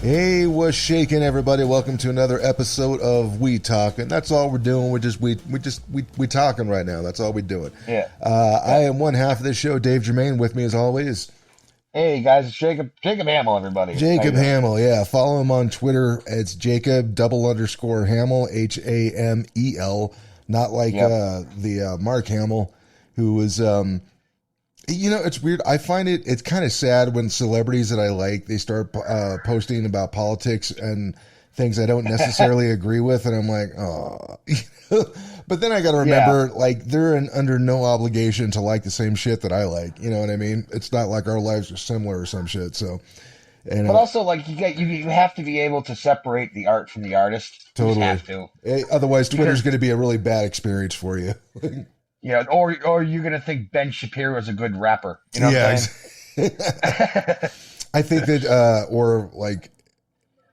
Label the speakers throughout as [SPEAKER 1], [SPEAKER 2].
[SPEAKER 1] Hey, what's shaking, everybody? Welcome to another episode of We Talking. That's all we're doing. We talking right now. That's all we're doing.
[SPEAKER 2] Yeah.
[SPEAKER 1] I am one half of this show, Dave Germain. With me as always,
[SPEAKER 2] Hey guys, it's Jacob Hamill, everybody. How you
[SPEAKER 1] Jacob
[SPEAKER 2] doing?
[SPEAKER 1] Hamill. Yeah, follow him on Twitter. It's Jacob _Hamill Hamel, not like
[SPEAKER 2] Yep.
[SPEAKER 1] the Mark Hamill, who was it's weird. I find it's kind of sad when celebrities that I like, they start posting about politics and things I don't necessarily agree with, and I'm like, oh. But then I got to
[SPEAKER 2] Yeah.
[SPEAKER 1] remember, like, they're under no obligation to like the same shit that I like. You know what I mean? It's not like our lives are similar or some shit. So, and
[SPEAKER 2] But also, like, you have to be able to separate the art from the artist. You just
[SPEAKER 1] totally.
[SPEAKER 2] have to,
[SPEAKER 1] Otherwise, Twitter's
[SPEAKER 2] because
[SPEAKER 1] going to be a really bad experience for you.
[SPEAKER 2] or you're gonna think Ben Shapiro is a good rapper. You know what
[SPEAKER 1] Yeah.
[SPEAKER 2] I'm saying?
[SPEAKER 1] I think that, or like,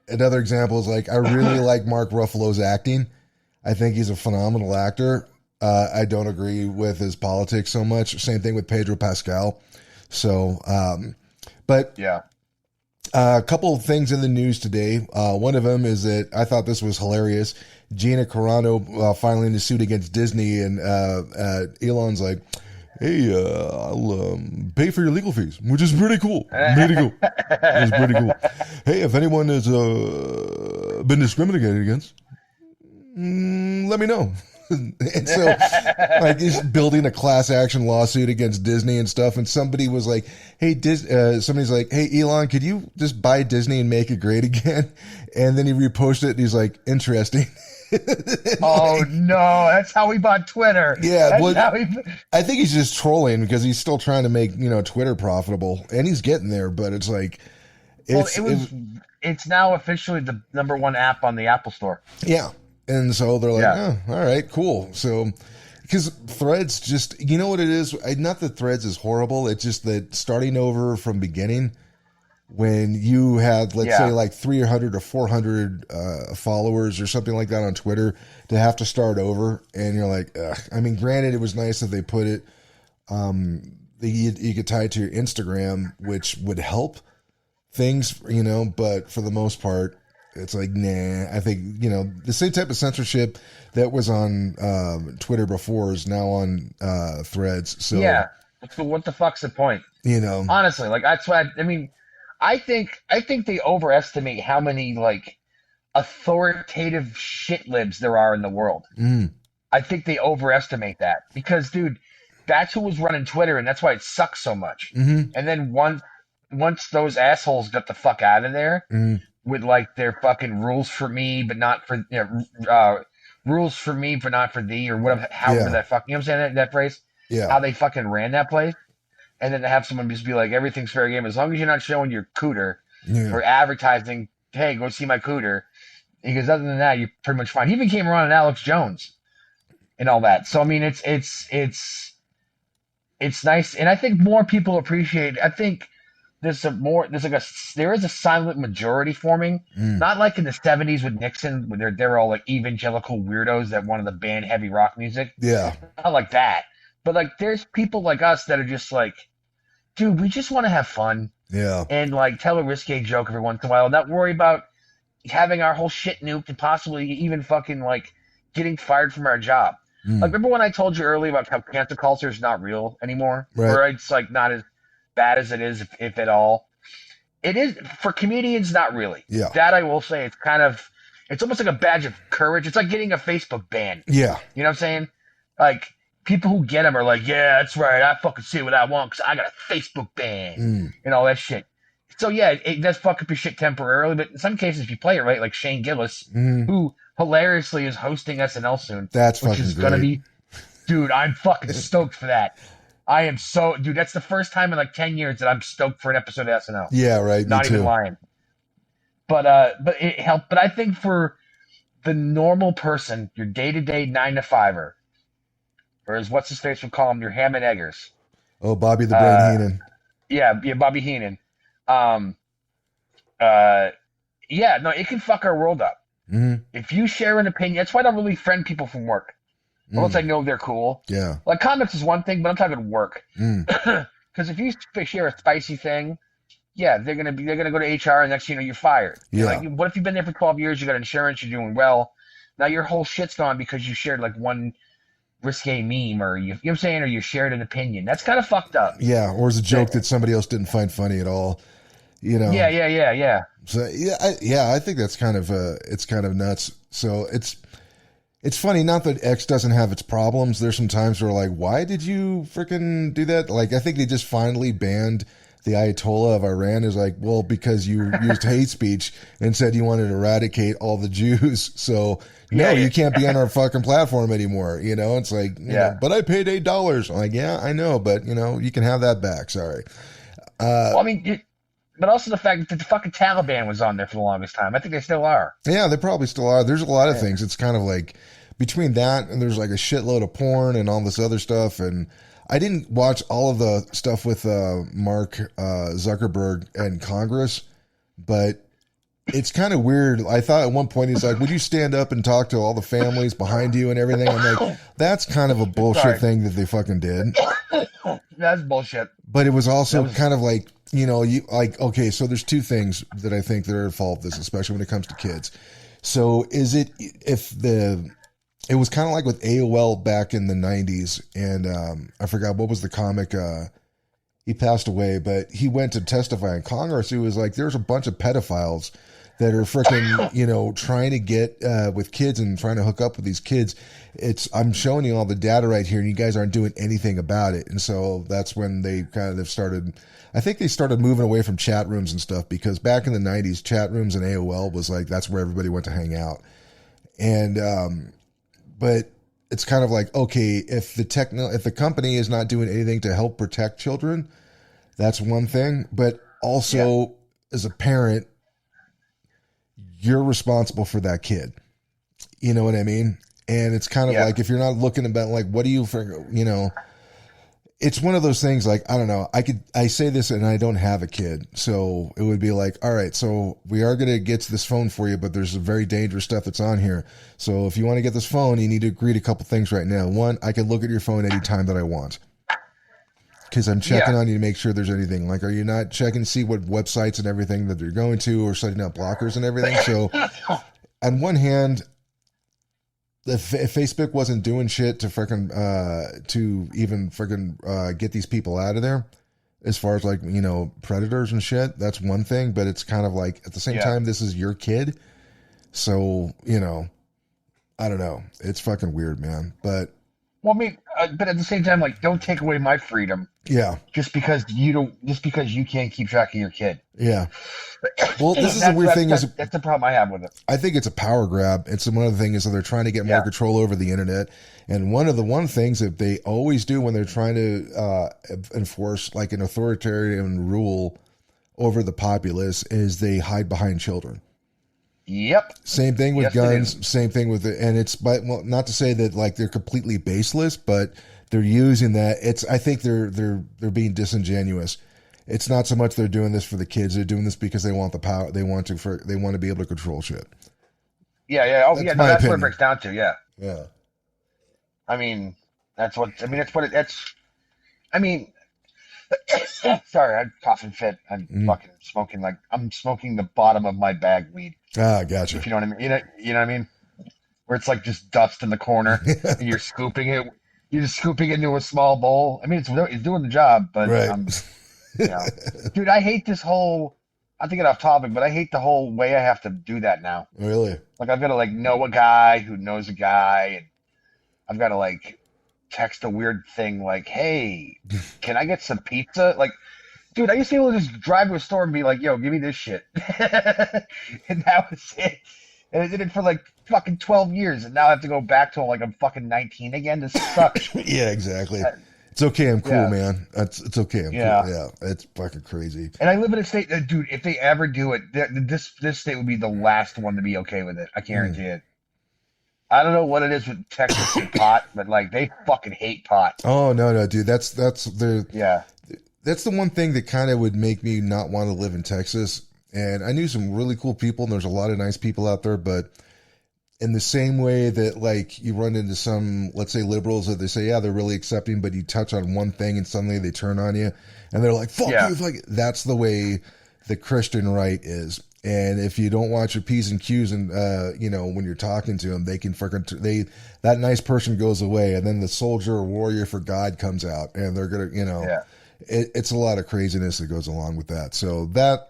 [SPEAKER 1] another example is like, I really like Mark Ruffalo's acting. I think he's a phenomenal actor. I don't agree with his politics so much. Same thing with Pedro Pascal. So, but
[SPEAKER 2] Yeah.
[SPEAKER 1] a couple of things in the news today. One of them is that I thought this was hilarious. Gina Carano filing a suit against Disney, and Elon's like, "Hey, I'll pay for your legal fees," which is pretty cool. Pretty cool. It's pretty cool. Hey, if anyone has been discriminated against, let me know. And so, like, he's building a class action lawsuit against Disney and stuff. And somebody was like, "Hey, somebody's like, hey, Elon, could you just buy Disney and make it great again?" And then he reposted it, and he's like, "Interesting."
[SPEAKER 2] Oh
[SPEAKER 1] Like,
[SPEAKER 2] no, that's how we bought Twitter.
[SPEAKER 1] yeah,
[SPEAKER 2] That's
[SPEAKER 1] well,
[SPEAKER 2] how we.
[SPEAKER 1] I think he's just trolling because he's still trying to make Twitter profitable, and he's getting there. But it's like,
[SPEAKER 2] Well,
[SPEAKER 1] it's it,
[SPEAKER 2] it's now officially the #1 app on the Apple Store.
[SPEAKER 1] yeah. And so they're like,
[SPEAKER 2] Yeah.
[SPEAKER 1] "Oh, all right, cool." So, because Threads just, you know what it is? Not that Threads is horrible. It's just that starting over from beginning, when you had, let's say,
[SPEAKER 2] Yeah.
[SPEAKER 1] like 300 or 400 followers or something like that on Twitter, to have to start over, and you're like, ugh. I mean, granted, it was nice that they put it, you could tie it to your Instagram, which would help things, but for the most part, it's like, nah. I think, the same type of censorship that was on Twitter before is now on Threads. So,
[SPEAKER 2] Yeah. So what the fuck's the point?
[SPEAKER 1] you know,
[SPEAKER 2] Honestly, like that's why I mean, I think they overestimate how many like authoritative shit libs there are in the world.
[SPEAKER 1] mm,
[SPEAKER 2] I think they overestimate that because, dude, that's who was running Twitter, and that's why it sucks so much.
[SPEAKER 1] mm-hmm,
[SPEAKER 2] And then once those assholes got the fuck out of there
[SPEAKER 1] mm,
[SPEAKER 2] with like their fucking rules for me, but not for rules for me, but not for thee, or whatever, however
[SPEAKER 1] yeah,
[SPEAKER 2] that fuck, you know what I'm saying, that phrase,
[SPEAKER 1] yeah,
[SPEAKER 2] how they fucking ran that place. And then to have someone just be like, everything's fair game as long as you're not showing your cooter
[SPEAKER 1] yeah,
[SPEAKER 2] or advertising, hey, go see my cooter. Because other than that, you're pretty much fine. He even came around on Alex Jones and all that. So I mean, it's nice, and I think more people appreciate. I think there is a silent majority forming,
[SPEAKER 1] mm,
[SPEAKER 2] not like in the '70s with Nixon, when they're all like evangelical weirdos that wanted to ban heavy rock music.
[SPEAKER 1] yeah,
[SPEAKER 2] Not like that, but like there's people like us that are just like, dude, we just want to have fun
[SPEAKER 1] yeah,
[SPEAKER 2] and like tell a risque joke every once in a while, and not worry about having our whole shit nuked and possibly even fucking like getting fired from our job. Like,
[SPEAKER 1] mm,
[SPEAKER 2] remember when I told you earlier about how cancel culture is not real anymore,
[SPEAKER 1] right,
[SPEAKER 2] or it's like not as bad as it is, if at all. It is for comedians, not really.
[SPEAKER 1] yeah,
[SPEAKER 2] That I will say, it's almost like a badge of courage. It's like getting a Facebook ban.
[SPEAKER 1] yeah,
[SPEAKER 2] You know what I'm saying? Like, people who get them are like, yeah, that's right. I fucking say what I want because I got a Facebook ban
[SPEAKER 1] mm,
[SPEAKER 2] and all that shit. So yeah, it does fuck up your shit temporarily, but in some cases, if you play it right, like Shane Gillis,
[SPEAKER 1] mm,
[SPEAKER 2] who hilariously is hosting SNL soon,
[SPEAKER 1] that's
[SPEAKER 2] which
[SPEAKER 1] fucking
[SPEAKER 2] is gonna
[SPEAKER 1] great.
[SPEAKER 2] be, dude, I'm fucking stoked for that. I am so, dude. That's the first time in like 10 years that I'm stoked for an episode of SNL.
[SPEAKER 1] Yeah, right, me
[SPEAKER 2] Not even
[SPEAKER 1] too.
[SPEAKER 2] lying. But it helped. But I think for the normal person, your day to day 9 to 5er, or as what's his face would call him, your ham and eggers.
[SPEAKER 1] Oh, Bobby the Brain
[SPEAKER 2] Uh,
[SPEAKER 1] Heenan.
[SPEAKER 2] yeah, Bobby Heenan. Um, uh, yeah, no, it can fuck our world up.
[SPEAKER 1] Mm,
[SPEAKER 2] If you share an opinion, that's why I don't really friend people from work. Unless I
[SPEAKER 1] mm,
[SPEAKER 2] know they're cool.
[SPEAKER 1] yeah,
[SPEAKER 2] Like comics is one thing, but I'm talking work.
[SPEAKER 1] mm,
[SPEAKER 2] Because if you share a spicy thing, yeah, they're gonna go to HR, and next thing you know, you're fired. You're
[SPEAKER 1] Yeah.
[SPEAKER 2] like, what if you've been there for 12 years? You got insurance, you're doing well. Now your whole shit's gone because you shared like one risque meme, or you know what I'm saying, or you shared an opinion. That's kind of fucked up.
[SPEAKER 1] Yeah. Or it's a joke that somebody else didn't find funny at all. You know.
[SPEAKER 2] Yeah.
[SPEAKER 1] So I think that's kind of it's kind of nuts. So it's funny, not that X doesn't have its problems. There's some times where like, why did you freaking do that? Like, I think they just finally banned the Ayatollah of Iran. Is like, well, because you used hate speech and said you wanted to eradicate all the Jews. So no, you can't be on our fucking platform anymore. You know, it's like, you know, but I paid $8. I'm like, yeah, I know, but you know, you can have that back. Sorry.
[SPEAKER 2] Well, I mean, but also the fact that the fucking Taliban was on there for the longest time. I think they still are.
[SPEAKER 1] Yeah, they probably still are. There's a lot of things. It's kind of like between that and there's like a shitload of porn and all this other stuff. And I didn't watch all of the stuff with Mark Zuckerberg and Congress, but it's kind of weird. I thought at one point he's like, would you stand up and talk to all the families behind you and everything? I'm like, that's kind of a bullshit thing that they fucking did.
[SPEAKER 2] That's bullshit.
[SPEAKER 1] But it was also kind of like, you know, you like, okay, so there's two things that I think that are at fault of this, especially when it comes to kids. So is it, it was kind of like with AOL back in the 90s, and I forgot what was the comic, he passed away, but he went to testify in Congress. He was like, there's a bunch of pedophiles that are freaking, you know, trying to get with kids and trying to hook up with these kids. I'm showing you all the data right here, and you guys aren't doing anything about it. And so that's when they kind of started, I think they started moving away from chat rooms and stuff, because back in the 90s, chat rooms and AOL was like, that's where everybody went to hang out. And, but it's kind of like, okay, if the company is not doing anything to help protect children, that's one thing. But also as a parent, you're responsible for that kid. You know what I mean? And it's kind of like, if you're not looking about like, what do you, you know, it's one of those things like, I don't know, I say this and I don't have a kid. So it would be like, all right, so we are going to get to this phone for you, but there's some very dangerous stuff that's on here. So if you want to get this phone, you need to agree to a couple things right now. One, I can look at your phone anytime that I want, because I'm checking on you to make sure there's anything. Like, are you not checking to see what websites and everything that they're going to, or setting up blockers and everything? So on one hand, if Facebook wasn't doing shit to freaking get these people out of there, as far as like, you know, predators and shit, that's one thing. But it's kind of like, at the same time, this is your kid, so, you know, I don't know. It's fucking weird, man. But
[SPEAKER 2] well, I mean, but at the same time, like, don't take away my freedom.
[SPEAKER 1] Yeah.
[SPEAKER 2] Just because you can't keep track of your kid.
[SPEAKER 1] Yeah. Well, this is a weird thing.
[SPEAKER 2] That's the problem I have with it.
[SPEAKER 1] I think it's a power grab. It's one of the things that they're trying to get more control over the internet. And one of the things that they always do when they're trying to enforce like an authoritarian rule over the populace is they hide behind children.
[SPEAKER 2] Yep.
[SPEAKER 1] Same thing with guns. Same thing with it. And it's, but well, not to say that like they're completely baseless, but they're using that. I think they're being disingenuous. It's not so much they're doing this for the kids. They're doing this because they want the power. They want to be able to control shit.
[SPEAKER 2] Yeah. Oh, yeah. No, that's what it breaks down to. Yeah.
[SPEAKER 1] Yeah.
[SPEAKER 2] Sorry, I'm coughing fit. I'm fucking smoking I'm smoking the bottom of my bag weed.
[SPEAKER 1] Ah, gotcha.
[SPEAKER 2] If you know what I mean. You know what I mean? Where it's like just dust in the corner and you're scooping it. You're just scooping into a small bowl. I mean, it's doing the job, but you know. Dude, I hate this whole. Not to get off topic, but I hate the whole way I have to do that now.
[SPEAKER 1] Really?
[SPEAKER 2] Like, I've got to like know a guy who knows a guy, and I've got to like text a weird thing like, "Hey, can I get some pizza?" Like, dude, I used to be able to just drive to a store and be like, "Yo, give me this shit," and that was it. And I did it for like fucking 12 years, and now I have to go back to like I'm fucking 19 again. This sucks.
[SPEAKER 1] Yeah, exactly. It's okay. I'm cool, man. It's okay. I'm cool. Yeah, it's fucking crazy.
[SPEAKER 2] And I live in a state that, dude, if they ever do it, this state would be the last one to be okay with it. I guarantee it. I don't know what it is with Texas and pot, but like they fucking hate pot.
[SPEAKER 1] Oh no, dude. That's the one thing that kind of would make me not want to live in Texas. And I knew some really cool people, and there's a lot of nice people out there, but in the same way that like you run into some, let's say, liberals that they say, yeah, they're really accepting, but you touch on one thing and suddenly they turn on you and they're like, fuck you. Like, that's the way the Christian right is. And if you don't watch your P's and Q's and, when you're talking to them, they can that nice person goes away and then the soldier or warrior for God comes out and they're going to,
[SPEAKER 2] Yeah.
[SPEAKER 1] it's a lot of craziness that goes along with that. So that,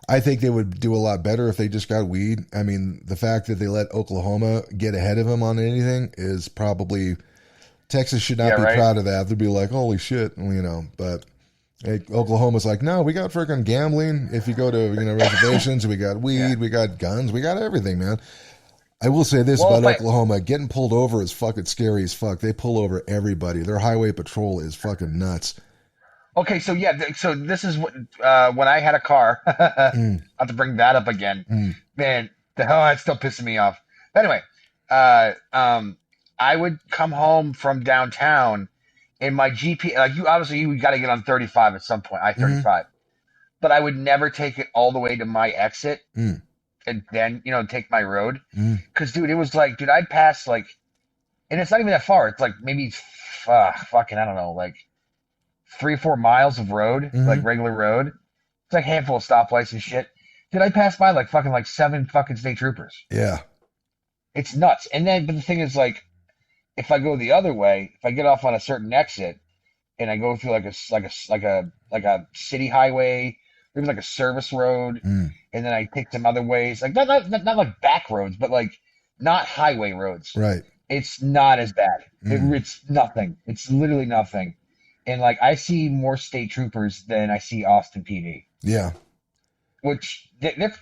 [SPEAKER 1] I think they would do a lot better if they just got weed. I mean, the fact that they let Oklahoma get ahead of them on anything is probably, Texas should not be
[SPEAKER 2] right.
[SPEAKER 1] proud of that. They'd be like, holy shit, but Oklahoma's like, no, we got freaking gambling. If you go to reservations, we got weed, we got guns, we got everything, man. I will say this about Oklahoma: getting pulled over is fucking scary as fuck. They pull over everybody. Their highway patrol is fucking nuts.
[SPEAKER 2] Okay, so so this is what when I had a car. I have to bring that up again, man. The hell, that's still pissing me off. But anyway, I would come home from downtown. In my GP, like you got to get on 35 at some point, I-35. But I would never take it all the way to my exit and then, take my road. Because, dude, it was like, dude, I'd pass and it's not even that far. It's like maybe, fucking, I don't know, like 3 or 4 miles of road, like regular road. It's like a handful of stoplights and shit. Dude, I passed by like 7 fucking state troopers.
[SPEAKER 1] Yeah.
[SPEAKER 2] It's nuts. And then, but the thing is, like, if I go the other way, if I get off on a certain exit and I go through like a city highway, maybe like a service road, and then I take some other ways, like not like back roads, but like not highway roads.
[SPEAKER 1] Right.
[SPEAKER 2] It's not as bad. It's nothing. It's literally nothing. And like I see more state troopers than I see Austin PD.
[SPEAKER 1] Yeah.
[SPEAKER 2] Which they have,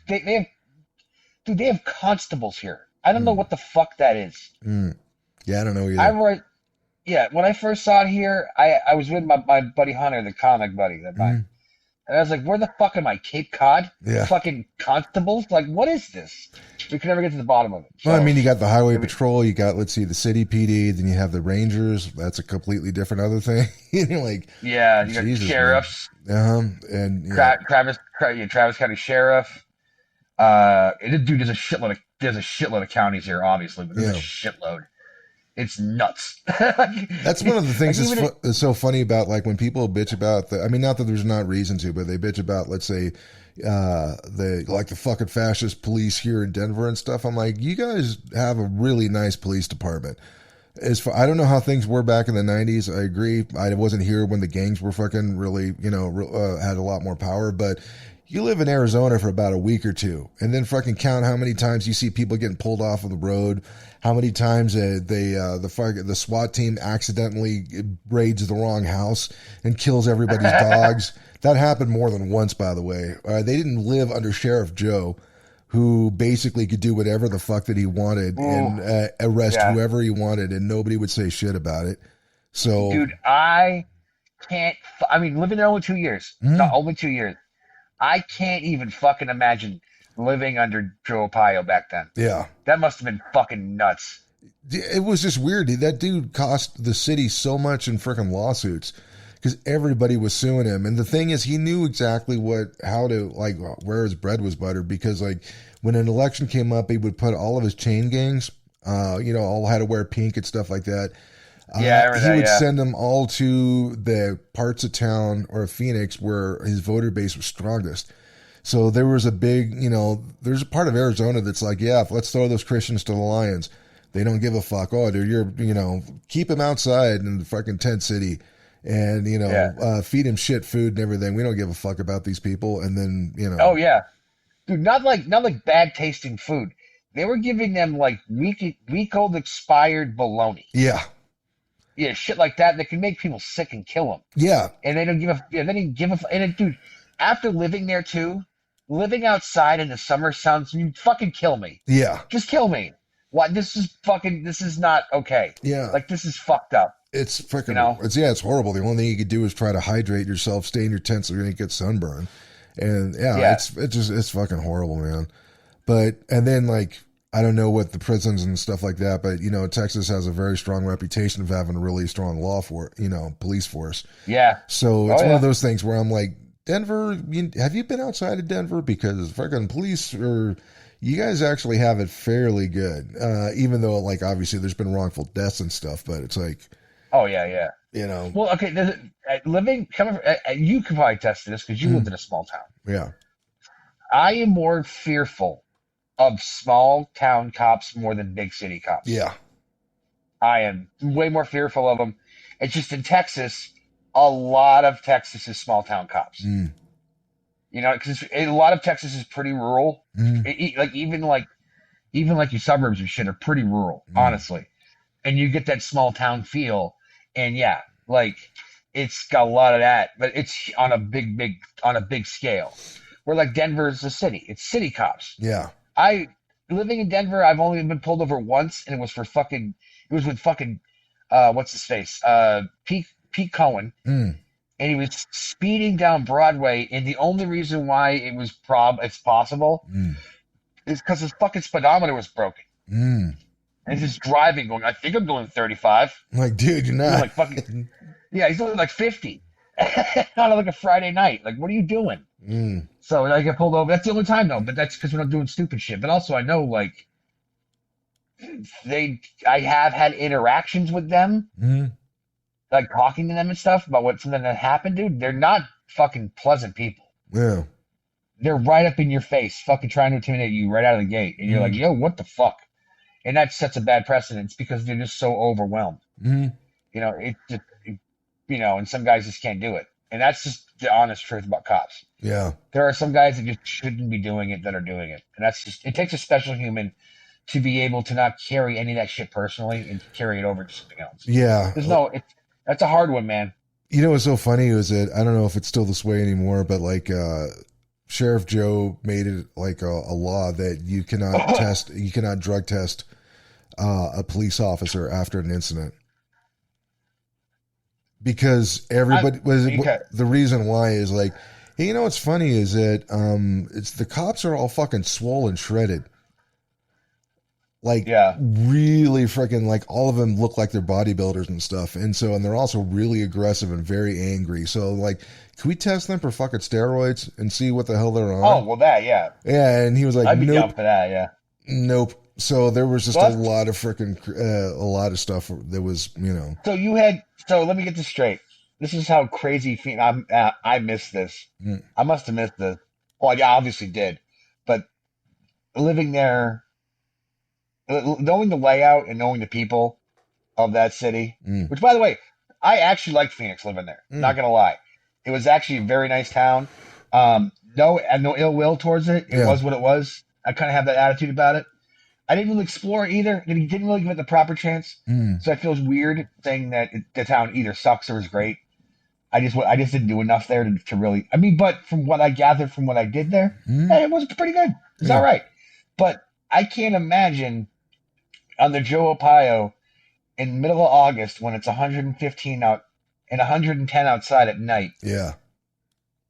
[SPEAKER 2] dude, they have constables here. I don't know what the fuck that is.
[SPEAKER 1] Yeah, I don't know either.
[SPEAKER 2] When I first saw it here, I was with my buddy Hunter, the comic buddy that mine. And I was like, where the fuck am I? Cape Cod?
[SPEAKER 1] Yeah.
[SPEAKER 2] Fucking constables? Like, what is this? We could never get to the bottom of it.
[SPEAKER 1] So, well, I mean, you got the highway patrol, you got, let's see, the city PD, then you have the Rangers. That's a completely different other thing. Like,
[SPEAKER 2] yeah, you got sheriffs.
[SPEAKER 1] And
[SPEAKER 2] Travis County Sheriff. Dude, there's a shitload of counties here, obviously, but there's a shitload. It's nuts.
[SPEAKER 1] That's one of the things that's so funny about like when people bitch about not that there's not reason to, but they bitch about, let's say, the fucking fascist police here in Denver and stuff. I'm like, you guys have a really nice police department. I don't know how things were back in the 90s. I agree. I wasn't here when the gangs were fucking really, had a lot more power, but you live in Arizona for about a week or two and then fucking count how many times you see people getting pulled off of the road, how many times the SWAT team accidentally raids the wrong house and kills everybody's dogs. That happened more than once, by the way. They didn't live under Sheriff Joe, who basically could do whatever the fuck that he wanted and arrest whoever he wanted, and nobody would say shit about it. So,
[SPEAKER 2] dude, I can't. Living there only 2 years. Not only 2 years. I can't even fucking imagine living under Joe Arpaio back then.
[SPEAKER 1] Yeah.
[SPEAKER 2] That must have been fucking nuts.
[SPEAKER 1] It was just weird. That dude cost the city so much in freaking lawsuits because everybody was suing him. And the thing is, he knew exactly how to, like, where his bread was buttered because, like, when an election came up, he would put all of his chain gangs, all had to wear pink and stuff like that. He would send them all to the parts of town or Phoenix where his voter base was strongest. So there was a big, there's a part of Arizona that's like, yeah, let's throw those Christians to the lions. They don't give a fuck. Oh, dude, keep them outside in the fucking tent city and, feed him shit food and everything. We don't give a fuck about these people. And then,
[SPEAKER 2] Oh, yeah. Dude, not like bad tasting food. They were giving them like week old expired bologna.
[SPEAKER 1] Yeah.
[SPEAKER 2] Yeah, shit like that can make people sick and kill them.
[SPEAKER 1] Yeah.
[SPEAKER 2] And they don't give a. Yeah, they didn't give a. And dude, after living there too, living outside in the summer sounds. You fucking kill me.
[SPEAKER 1] Yeah.
[SPEAKER 2] Just kill me. What? This is not okay.
[SPEAKER 1] Yeah.
[SPEAKER 2] Like this is fucked up.
[SPEAKER 1] It's freaking. It's horrible. The only thing you could do is try to hydrate yourself, stay in your tent so you're gonna get sunburn, and it's fucking horrible, man. And then like. I don't know what the prisons and stuff like that, but Texas has a very strong reputation of having a really strong police force.
[SPEAKER 2] Yeah.
[SPEAKER 1] So it's one of those things where I'm like, Denver, have you been outside of Denver? Because fucking police you guys actually have it fairly good. Even though like obviously there's been wrongful deaths and stuff, but it's like
[SPEAKER 2] Oh yeah, yeah.
[SPEAKER 1] You know,
[SPEAKER 2] Well, okay. Living, coming, you can probably attest to this because you lived in a small town.
[SPEAKER 1] yeah,
[SPEAKER 2] I am more fearful of small town cops more than big city cops.
[SPEAKER 1] yeah,
[SPEAKER 2] I am way more fearful of them. It's just in Texas, a lot of Texas is small town cops.
[SPEAKER 1] mm,
[SPEAKER 2] You know, because a lot of Texas is pretty rural.
[SPEAKER 1] mm,
[SPEAKER 2] Like even like your suburbs and shit are pretty rural,
[SPEAKER 1] mm,
[SPEAKER 2] honestly. And you get that small town feel. And yeah, like it's got a lot of that, but it's on a big scale. Where like Denver is a city. It's city cops.
[SPEAKER 1] yeah,
[SPEAKER 2] I living in Denver, I've only been pulled over once, and it was with fucking what's his face? Pete Cohen,
[SPEAKER 1] mm,
[SPEAKER 2] and he was speeding down Broadway, and the only reason why it's possible
[SPEAKER 1] mm,
[SPEAKER 2] is because his fucking speedometer was broken.
[SPEAKER 1] mm.
[SPEAKER 2] And he's just driving, going, I think I'm going 35.
[SPEAKER 1] Like, dude, you're
[SPEAKER 2] He's going
[SPEAKER 1] not.
[SPEAKER 2] like fucking, yeah, he's going like 50 on like a Friday night. Like, what are you doing?
[SPEAKER 1] Mm,
[SPEAKER 2] So I get pulled over. That's the only time though, but that's because we're not doing stupid shit. But also, I know like I have had interactions with them,
[SPEAKER 1] mm,
[SPEAKER 2] like talking to them and stuff about what something that happened, dude. They're not fucking pleasant people.
[SPEAKER 1] yeah,
[SPEAKER 2] They're right up in your face, fucking trying to intimidate you right out of the gate, and you're like,
[SPEAKER 1] mm,
[SPEAKER 2] yo, what the fuck? And that sets a bad precedence because they're just so overwhelmed.
[SPEAKER 1] mm,
[SPEAKER 2] You know, and some guys just can't do it. And that's just the honest truth about cops.
[SPEAKER 1] yeah,
[SPEAKER 2] There are some guys that just shouldn't be doing it that are doing it. And it takes a special human to be able to not carry any of that shit personally and carry it over to something else.
[SPEAKER 1] yeah.
[SPEAKER 2] That's a hard one, man.
[SPEAKER 1] You know what's so funny is that I don't know if it's still this way anymore, but like Sheriff Joe made it like a law that you cannot drug test a police officer after an incident because everybody the reason why is like, hey, you know what's funny is that it's the cops are all fucking swole and shredded. Like
[SPEAKER 2] Yeah.
[SPEAKER 1] really freaking like all of them look like they're bodybuilders and stuff. And they're also really aggressive and very angry. So like, can we test them for fucking steroids and see what the hell they're on?
[SPEAKER 2] Oh, well, that, yeah.
[SPEAKER 1] Yeah. And he was like,
[SPEAKER 2] I'd be
[SPEAKER 1] nope,
[SPEAKER 2] down for that, yeah.
[SPEAKER 1] nope. So there was just
[SPEAKER 2] What?
[SPEAKER 1] a lot of freaking, a lot of stuff that was, you know.
[SPEAKER 2] So let me get this straight. This is how crazy I missed this.
[SPEAKER 1] Mm,
[SPEAKER 2] I must have missed this. Well, I obviously did. But living there, knowing the layout and knowing the people of that city,
[SPEAKER 1] mm,
[SPEAKER 2] which, by the way, I actually liked Phoenix living there. Not
[SPEAKER 1] mm.
[SPEAKER 2] gonna lie, it was actually a very nice town. No ill will towards it. It
[SPEAKER 1] Yeah.
[SPEAKER 2] was what it was. I kind of have that attitude about it. I didn't really explore it either. And didn't really give it the proper chance.
[SPEAKER 1] Mm.
[SPEAKER 2] So I feel weird saying that the town either sucks or is great. I just didn't do enough there to really. I mean, but from what I gathered from what I did there,
[SPEAKER 1] Mm.
[SPEAKER 2] it was pretty good. It's
[SPEAKER 1] Yeah.
[SPEAKER 2] all right. But I can't imagine on the Joe Arpaio in the middle of August when it's 115 out and 110 outside at night
[SPEAKER 1] Yeah.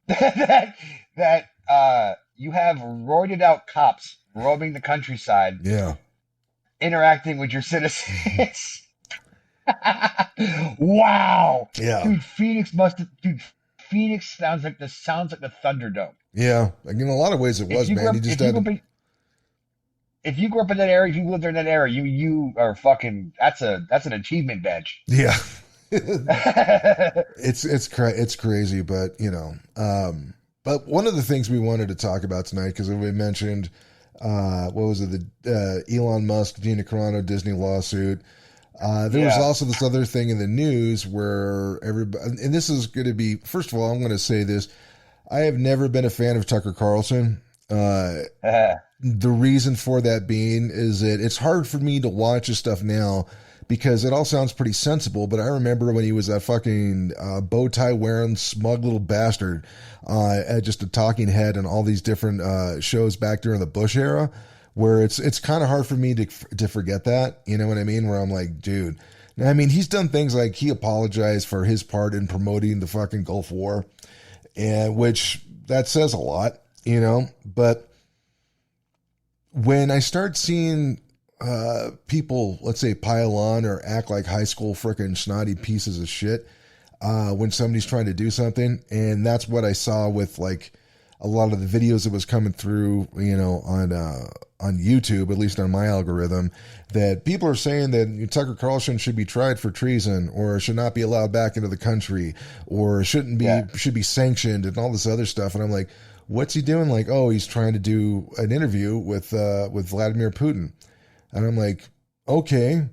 [SPEAKER 2] that you have roided out cops roaming the countryside
[SPEAKER 1] Yeah.
[SPEAKER 2] interacting with your citizens. Wow.
[SPEAKER 1] Yeah.
[SPEAKER 2] Dude, Phoenix sounds like the Thunderdome.
[SPEAKER 1] Yeah. Like in a lot of ways it was, man. You just had to.
[SPEAKER 2] If you grew up in that area, if you lived there in that area, you are fucking. That's an achievement badge.
[SPEAKER 1] Yeah. It's crazy, but you know. But one of the things we wanted to talk about tonight, because we mentioned, what was it, the Elon Musk, Gina Carano, Disney lawsuit. There was also this other thing in the news where everybody, and this is going to be, first of all, I'm going to say this. I have never been a fan of Tucker Carlson. The reason for that being is that it's hard for me to watch his stuff now because it all sounds pretty sensible. But I remember when he was that fucking bow tie wearing smug little bastard, just a talking head on all these different shows back during the Bush era, where it's kind of hard for me to forget that. You know what I mean? Where I'm like, dude. Now, I mean, he's done things like he apologized for his part in promoting the fucking Gulf War, and which that says a lot, you know. But when I start seeing people, let's say, pile on or act like high school freaking snotty pieces of shit when somebody's trying to do something, and that's what I saw with like a lot of the videos that was coming through, on YouTube, at least on my algorithm, that people are saying that Tucker Carlson should be tried for treason or should not be allowed back into the country or should be sanctioned and all this other stuff. And I'm like, what's he doing? Like, oh, he's trying to do an interview with Vladimir Putin. And I'm like, okay.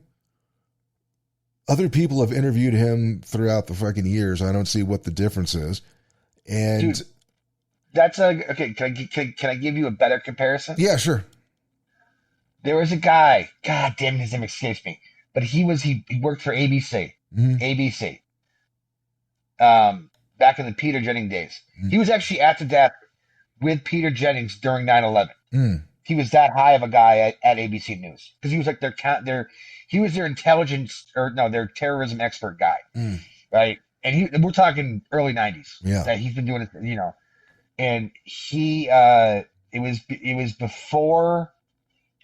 [SPEAKER 1] Other people have interviewed him throughout the fucking years. I don't see what the difference is. And
[SPEAKER 2] Dude, that's okay. Can I give you a better comparison?
[SPEAKER 1] Yeah, sure.
[SPEAKER 2] There was a guy. God damn it, his name escapes me. But he worked for ABC.
[SPEAKER 1] Mm-hmm.
[SPEAKER 2] ABC. Back in the Peter Jennings days.
[SPEAKER 1] Mm-hmm.
[SPEAKER 2] He was actually at the desk with Peter Jennings during 9/11.
[SPEAKER 1] Mm.
[SPEAKER 2] He was that high of a guy at ABC News because he was like their intelligence their terrorism expert guy, right? And we're talking early 90s.
[SPEAKER 1] Yeah,
[SPEAKER 2] that he's been doing it, and he it was before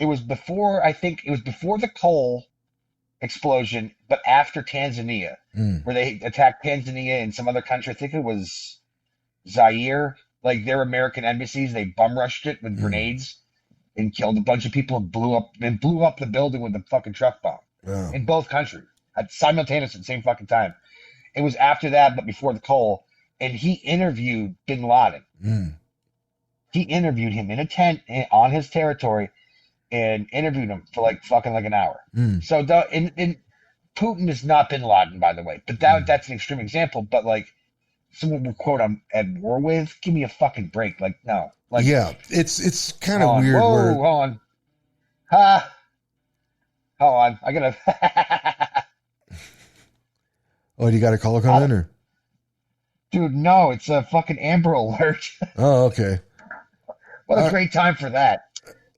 [SPEAKER 2] I think it was before the coal explosion, but after Tanzania, where they attacked Tanzania and some other country. I think it was Zaire. Like their American embassies, they bum rushed it with grenades and killed a bunch of people and blew up the building with a fucking truck bomb in both countries simultaneously at the same fucking time. It was after that, but before the coal, and he interviewed Bin Laden. He interviewed him in a tent on his territory and interviewed him for like fucking like an hour. So and Putin is not Bin Laden, by the way, but that's an extreme example. But like someone would quote I'm at war with, give me a fucking break. Like no, like
[SPEAKER 1] it's kind of weird.
[SPEAKER 2] Whoa, hold on, hold on, I gotta.
[SPEAKER 1] Oh, you got a call coming in, or?
[SPEAKER 2] Dude, no, it's a fucking Amber Alert.
[SPEAKER 1] Oh, okay.
[SPEAKER 2] What a great time for that.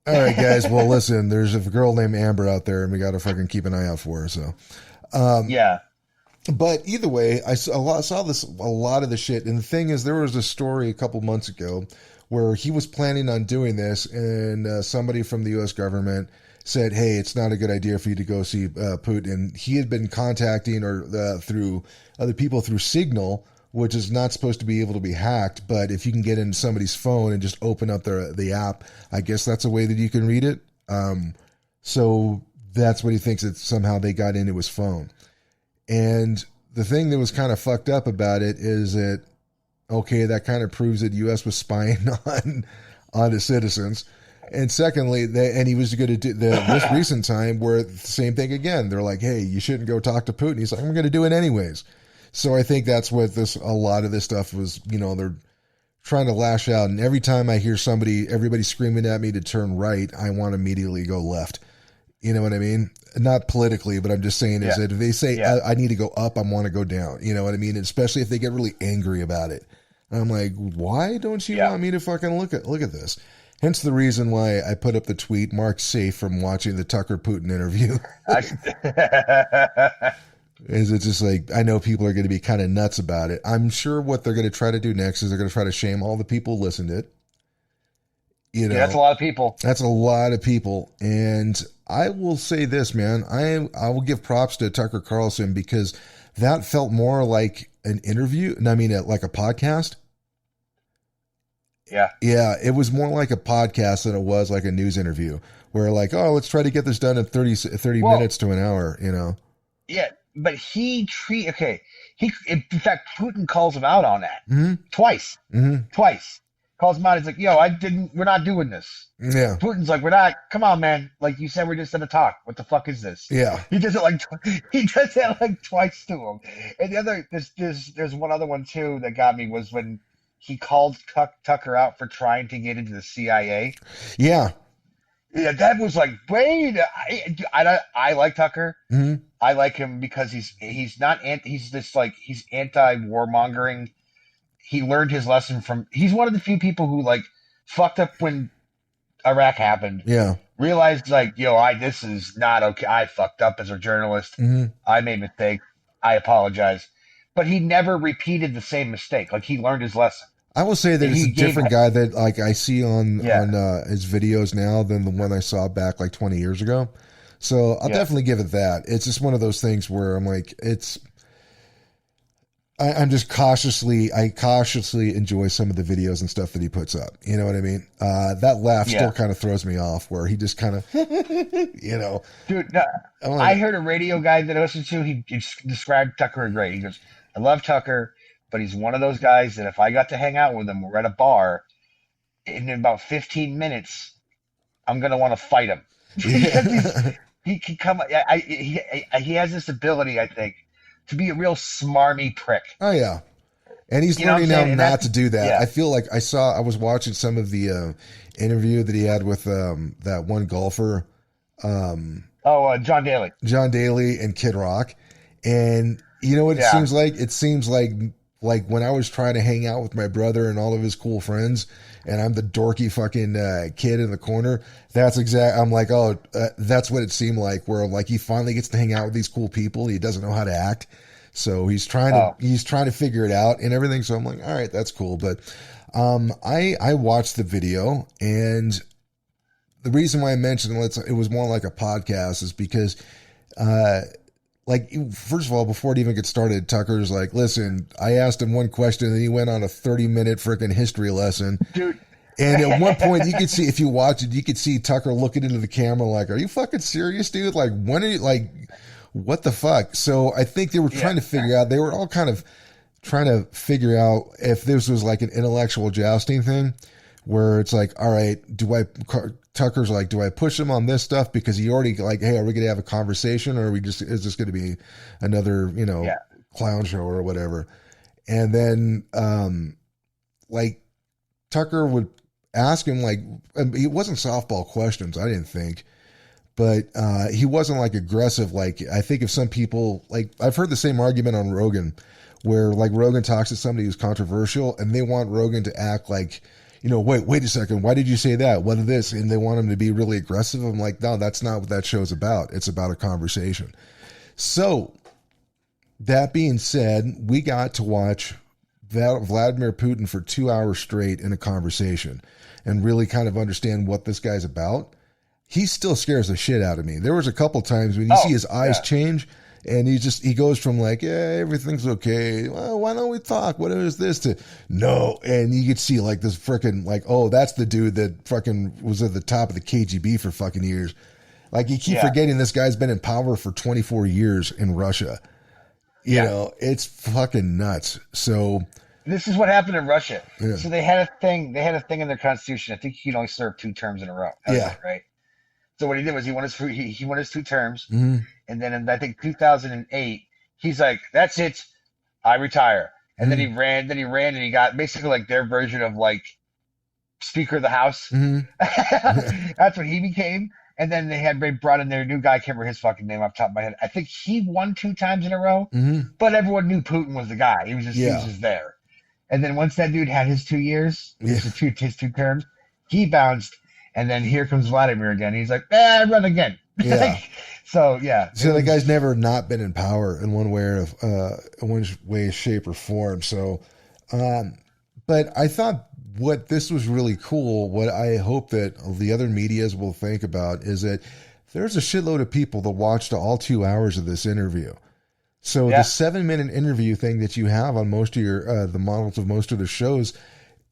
[SPEAKER 1] All right, guys. Well, listen, there's a girl named Amber out there, and we got to fucking keep an eye out for her. So,
[SPEAKER 2] yeah.
[SPEAKER 1] But either way, I saw a lot of the shit. And the thing is, there was a story a couple months ago where he was planning on doing this, and somebody from the U.S. government said, hey, it's not a good idea for you to go see Putin. He had been contacting through other people through Signal, which is not supposed to be able to be hacked. But if you can get into somebody's phone and just open up the app, I guess that's a way that you can read it. So that's what he thinks, that somehow they got into his phone. And the thing that was kind of fucked up about it is that, okay, that kind of proves that the U.S. was spying on the citizens. And secondly, and he was going to do this recent time where the same thing again. They're like, hey, you shouldn't go talk to Putin. He's like, I'm going to do it anyways. So I think that's what a lot of this stuff was, they're trying to lash out. And every time I hear everybody screaming at me to turn right, I want to immediately go left. You know what I mean? Not politically, but I'm just saying is that if they say I need to go up, I want to go down. You know what I mean? And especially if they get really angry about it. And I'm like, why don't you want me to fucking look at this? Hence the reason why I put up the tweet, Mark's safe from watching the Tucker Putin interview. Is it's just like, I know people are going to be kind of nuts about it. I'm sure what they're going to try to do next is they're going to try to shame all the people who listened to it.
[SPEAKER 2] That's a lot of people.
[SPEAKER 1] That's a lot of people. And I will say this, man, I will give props to Tucker Carlson because that felt more like an interview. I mean, like a podcast.
[SPEAKER 2] Yeah.
[SPEAKER 1] Yeah. It was more like a podcast than it was like a news interview where like, oh, let's try to get this done in 30 minutes to an hour,
[SPEAKER 2] Yeah. But in fact, Putin calls him out on that twice. Twice. Calls him out. He's like, yo, we're not doing this.
[SPEAKER 1] Yeah.
[SPEAKER 2] Putin's like, we're not, come on, man. Like you said, we're just going to talk. What the fuck is this?
[SPEAKER 1] Yeah.
[SPEAKER 2] He does it like twice to him. And the other, there's one other one too that got me was when he called Tucker out for trying to get into the CIA.
[SPEAKER 1] Yeah.
[SPEAKER 2] Yeah, that was like, wait, I like Tucker.
[SPEAKER 1] Mm-hmm.
[SPEAKER 2] I like him because he's he's anti-warmongering. He learned his lesson he's one of the few people who like fucked up when Iraq happened.
[SPEAKER 1] Yeah.
[SPEAKER 2] Realized like, yo, this is not okay. I fucked up as a journalist. I made a mistake. I apologize. But he never repeated the same mistake. Like he learned his lesson.
[SPEAKER 1] I will say that it's a different guy that like I see on his videos now than the one I saw back like 20 years ago. So I'll definitely give it that. It's just one of those things where I'm like, I'm just I cautiously enjoy some of the videos and stuff that he puts up. You know what I mean? That laugh still
[SPEAKER 2] Yeah.
[SPEAKER 1] kind of throws me off, where he just kind of, you know,
[SPEAKER 2] Dude, no,
[SPEAKER 1] I'm
[SPEAKER 2] I
[SPEAKER 1] like,
[SPEAKER 2] heard a radio guy that I listened to. He described Tucker as great. He goes, "I love Tucker, but he's one of those guys that if I got to hang out with him, we're at a bar in about 15 minutes, I'm gonna want to fight him because
[SPEAKER 1] yeah.
[SPEAKER 2] he can come. He has this ability, I think, to be a real smarmy prick.
[SPEAKER 1] Oh yeah. And he's
[SPEAKER 2] You know what I'm
[SPEAKER 1] learning now
[SPEAKER 2] saying? And
[SPEAKER 1] not
[SPEAKER 2] that's
[SPEAKER 1] to do that.
[SPEAKER 2] yeah.
[SPEAKER 1] I feel like I was watching some of the interview that he had with that one golfer, um,
[SPEAKER 2] Oh, John Daly.
[SPEAKER 1] John Daly and Kid Rock. And you know what it
[SPEAKER 2] Yeah.
[SPEAKER 1] seems like? It seems like when I was trying to hang out with my brother and all of his cool friends, and I'm the dorky fucking kid in the corner. I'm like, oh, that's what it seemed like. Where like he finally gets to hang out with these cool people. He doesn't know how to act, so
[SPEAKER 2] Oh,
[SPEAKER 1] he's trying to figure it out and everything. So I'm like, all right, that's cool. But I watched the video, and the reason why I mentioned it was more like a podcast is because uh, like first of all, before it even gets started, Tucker's like, listen, I asked him one question and he went on a 30-minute freaking history lesson.
[SPEAKER 2] dude.
[SPEAKER 1] And at one point you could see, if you watch it, you could see Tucker looking into the camera like, are you fucking serious, dude? Like, when are you, like, what the fuck? So I think they were
[SPEAKER 2] Yeah.
[SPEAKER 1] trying to figure out, they were all kind of trying to figure out if this was like an intellectual jousting thing where it's like, all right, Tucker's like, do I push him on this stuff because he already like, hey, are we going to have a conversation, or is this going to be another,
[SPEAKER 2] Yeah.
[SPEAKER 1] clown show or whatever? And then, like Tucker would ask him like, it wasn't softball questions, I didn't think, but he wasn't like aggressive. Like I think if some people, like I've heard the same argument on Rogan, where like Rogan talks to somebody who's controversial and they want Rogan to act like, wait a second, why did you say that? What is this? And they want him to be really aggressive. I'm like, no, that's not what that show's about. It's about a conversation. So that being said, we got to watch Vladimir Putin for 2 hours straight in a conversation and really kind of understand what this guy's about. He still scares the shit out of me. There was a couple times when you see his eyes
[SPEAKER 2] Yeah.
[SPEAKER 1] change and he goes from like, yeah, everything's okay. Well, why don't we talk? What is this to no? And you could see like this freaking like, oh, that's the dude that fucking was at the top of the KGB for fucking years. Like you keep
[SPEAKER 2] Yeah.
[SPEAKER 1] forgetting this guy's been in power for 24 years in Russia. It's fucking nuts. So
[SPEAKER 2] This is what happened in Russia.
[SPEAKER 1] yeah,
[SPEAKER 2] So they had a thing. They had a thing in their constitution. I think he could only serve 2 terms in a row. That was
[SPEAKER 1] yeah,
[SPEAKER 2] it, right. So what he did was he won his 2 terms,
[SPEAKER 1] hmm
[SPEAKER 2] and then in I think 2008, he's like, "That's it, I retire." And then
[SPEAKER 1] hmm
[SPEAKER 2] he ran. Then he ran, and he got basically like their version of like Speaker of the House.
[SPEAKER 1] hmm
[SPEAKER 2] That's what he became. And then they brought in their new guy. I can't remember his fucking name off the top of my head. I think he won 2 times in a row,
[SPEAKER 1] hmm
[SPEAKER 2] but everyone knew Putin was the guy. He was
[SPEAKER 1] yeah,
[SPEAKER 2] just there. And then once that dude had his 2 years,
[SPEAKER 1] yeah,
[SPEAKER 2] his 2 terms, he bounced. And then here comes Vladimir again. He's like, I run again.
[SPEAKER 1] yeah.
[SPEAKER 2] So yeah,
[SPEAKER 1] So the guy's never not been in power in one way, shape, or form. So, but I thought what this was really cool. What I hope that the other medias will think about is that there's a shitload of people that watched all 2 hours of this interview. So the
[SPEAKER 2] yeah,
[SPEAKER 1] 7-minute interview thing that you have on most of your the models of most of the shows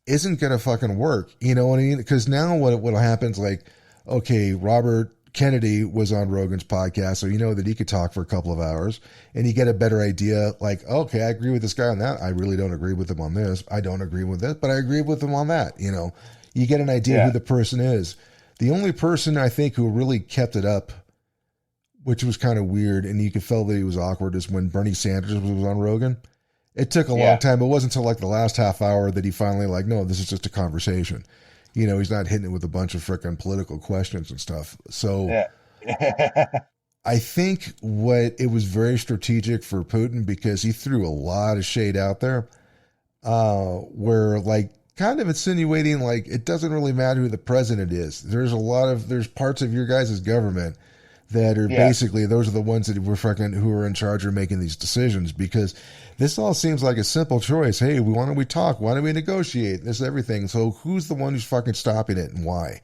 [SPEAKER 1] isn't gonna fucking work. You know what I mean? Because now what happens, like, okay, Robert Kennedy was on Rogan's podcast, so you know that he could talk for a couple of hours, and you get a better idea. Like, okay, I agree with this guy on that. I really don't agree with him on this. I don't agree with this, but I agree with him on that. You get an idea who
[SPEAKER 2] yeah,
[SPEAKER 1] the person is. The only person I think who really kept it up, which was kind of weird, and you could feel that he was awkward, is when Bernie Sanders was on Rogan. It took a long
[SPEAKER 2] yeah,
[SPEAKER 1] time. It wasn't until like the last half hour that he finally like, no, this is just a conversation. He's not hitting it with a bunch of freaking political questions and stuff. So
[SPEAKER 2] yeah,
[SPEAKER 1] I think it was very strategic for Putin because he threw a lot of shade out there, where like kind of insinuating like it doesn't really matter who the president is. There's parts of your guys' government that are
[SPEAKER 2] yeah,
[SPEAKER 1] basically those are the ones that who are in charge of making these decisions, because this all seems like a simple choice. Hey, why don't we talk? Why don't we negotiate? This everything. So who's the one who's fucking stopping it and why?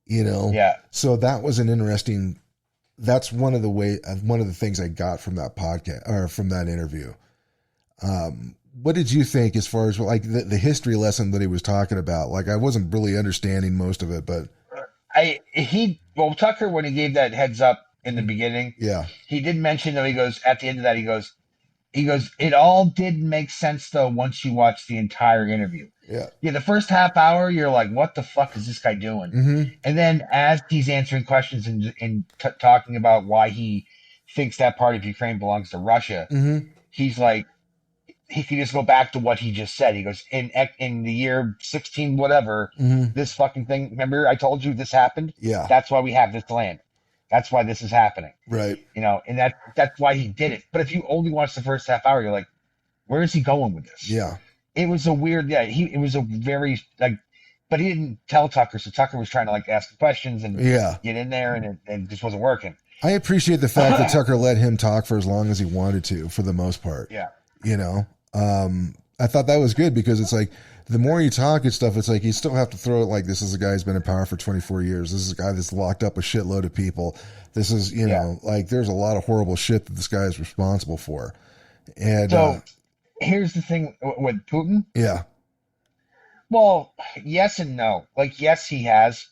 [SPEAKER 2] yeah.
[SPEAKER 1] So that was an interesting. That's one of the things I got from that podcast or from that interview. What did you think as far as like the history lesson that he was talking about? Like, I wasn't really understanding most of it, but
[SPEAKER 2] Tucker, when he gave that heads up in the beginning,
[SPEAKER 1] yeah,
[SPEAKER 2] he did mention that he goes at the end of that he goes it all did make sense though once you watch the entire interview.
[SPEAKER 1] yeah,
[SPEAKER 2] Yeah, the first half hour you're like, what the fuck is this guy doing?
[SPEAKER 1] mm-hmm,
[SPEAKER 2] And then as he's answering questions and talking about why he thinks that part of Ukraine belongs to Russia,
[SPEAKER 1] mm-hmm,
[SPEAKER 2] he's like, he can just go back to what he just said. He goes, in the year 16 whatever,
[SPEAKER 1] mm-hmm,
[SPEAKER 2] this fucking thing. Remember, I told you this happened.
[SPEAKER 1] yeah,
[SPEAKER 2] That's why we have this land. That's why this is happening.
[SPEAKER 1] right,
[SPEAKER 2] And that's why he did it. But if you only watch the first half hour, you're like, where is he going with this?
[SPEAKER 1] yeah,
[SPEAKER 2] It was a weird, yeah. It was a very like, but he didn't tell Tucker, so Tucker was trying to like ask questions and
[SPEAKER 1] yeah.
[SPEAKER 2] get in there, and it just wasn't working.
[SPEAKER 1] I appreciate the fact that Tucker let him talk for as long as he wanted to, for the most part.
[SPEAKER 2] Yeah.
[SPEAKER 1] You know, I thought that was good because it's like the more you talk and stuff, it's like you still have to throw it like this is a guy who's been in power for 24 years. This is a guy that's locked up a shitload of people. This is, like there's a lot of horrible shit that this guy is responsible for. And
[SPEAKER 2] So here's the thing with Putin.
[SPEAKER 1] yeah,
[SPEAKER 2] Well, yes and no. Like, yes, he has,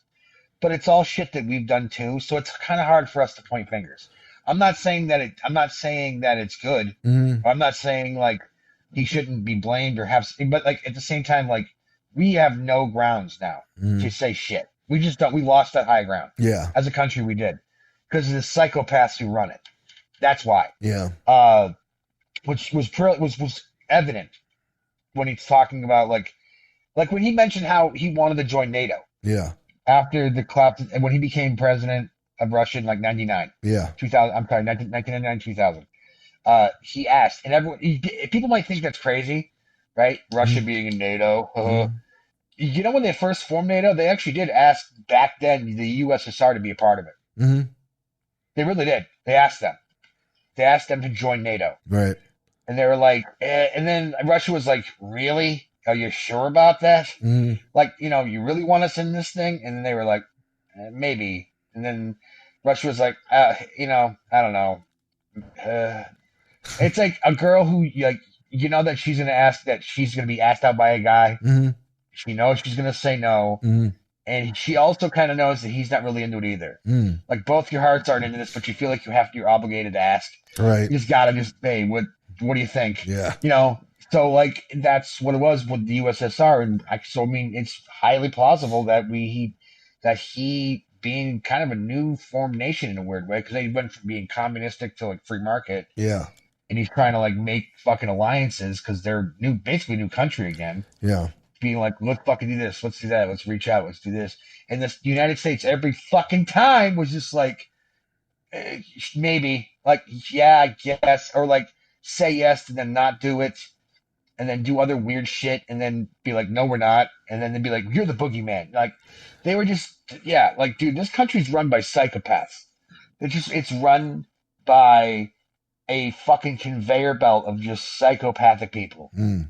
[SPEAKER 2] but it's all shit that we've done too. So it's kind of hard for us to point fingers. I'm not saying that it's good.
[SPEAKER 1] mm-hmm,
[SPEAKER 2] I'm not saying like he shouldn't be blamed or have, but like at the same time, like we have no grounds now
[SPEAKER 1] mm-hmm,
[SPEAKER 2] to say shit. We just don't. We lost that high ground
[SPEAKER 1] yeah,
[SPEAKER 2] as a country. We did because of the psychopaths who run it. That's why.
[SPEAKER 1] yeah,
[SPEAKER 2] Which was evident when he's talking about like when he mentioned how he wanted to join NATO
[SPEAKER 1] yeah,
[SPEAKER 2] after the collapse and when he became president of Russia in like 99,
[SPEAKER 1] yeah,
[SPEAKER 2] 2000, I'm sorry, 1999, 2000. He asked, and people might think that's crazy, right? Russia
[SPEAKER 1] mm-hmm,
[SPEAKER 2] being in NATO.
[SPEAKER 1] mm-hmm,
[SPEAKER 2] When they first formed NATO, they actually did ask back then the USSR to be a part of it.
[SPEAKER 1] mm-hmm,
[SPEAKER 2] They really did. They asked them. They asked them to join NATO.
[SPEAKER 1] right,
[SPEAKER 2] And they were like, and then Russia was like, really? Are you sure about that?
[SPEAKER 1] mm-hmm,
[SPEAKER 2] Like, you really want us in this thing? And then they were like, maybe. And then Russia was like, I don't know. It's like a girl who, like, that she's going to be asked out by a guy.
[SPEAKER 1] mm-hmm,
[SPEAKER 2] She knows she's going to say no.
[SPEAKER 1] mm-hmm,
[SPEAKER 2] And she also kind of knows that he's not really into it either.
[SPEAKER 1] mm,
[SPEAKER 2] Like, both your hearts aren't into this, but you feel like you're obligated to ask.
[SPEAKER 1] right,
[SPEAKER 2] You just got to just, hey, what do you think?
[SPEAKER 1] yeah,
[SPEAKER 2] So like that's what it was with the USSR, and I mean it's highly plausible that he being kind of a new formed nation in a weird way because they went from being communistic to like free market,
[SPEAKER 1] yeah,
[SPEAKER 2] and he's trying to like make fucking alliances because they're basically new country again,
[SPEAKER 1] yeah,
[SPEAKER 2] being like let's fucking do this, let's do that, let's reach out, let's do this, and this United States every fucking time was just like maybe like yeah I guess or like say yes and then not do it and then do other weird shit and then be like, no, we're not. And then they'd be like, you're the boogeyman. Like they were just, yeah, like, dude, this country's run by psychopaths. It's run by a fucking conveyor belt of just psychopathic people.
[SPEAKER 1] mm,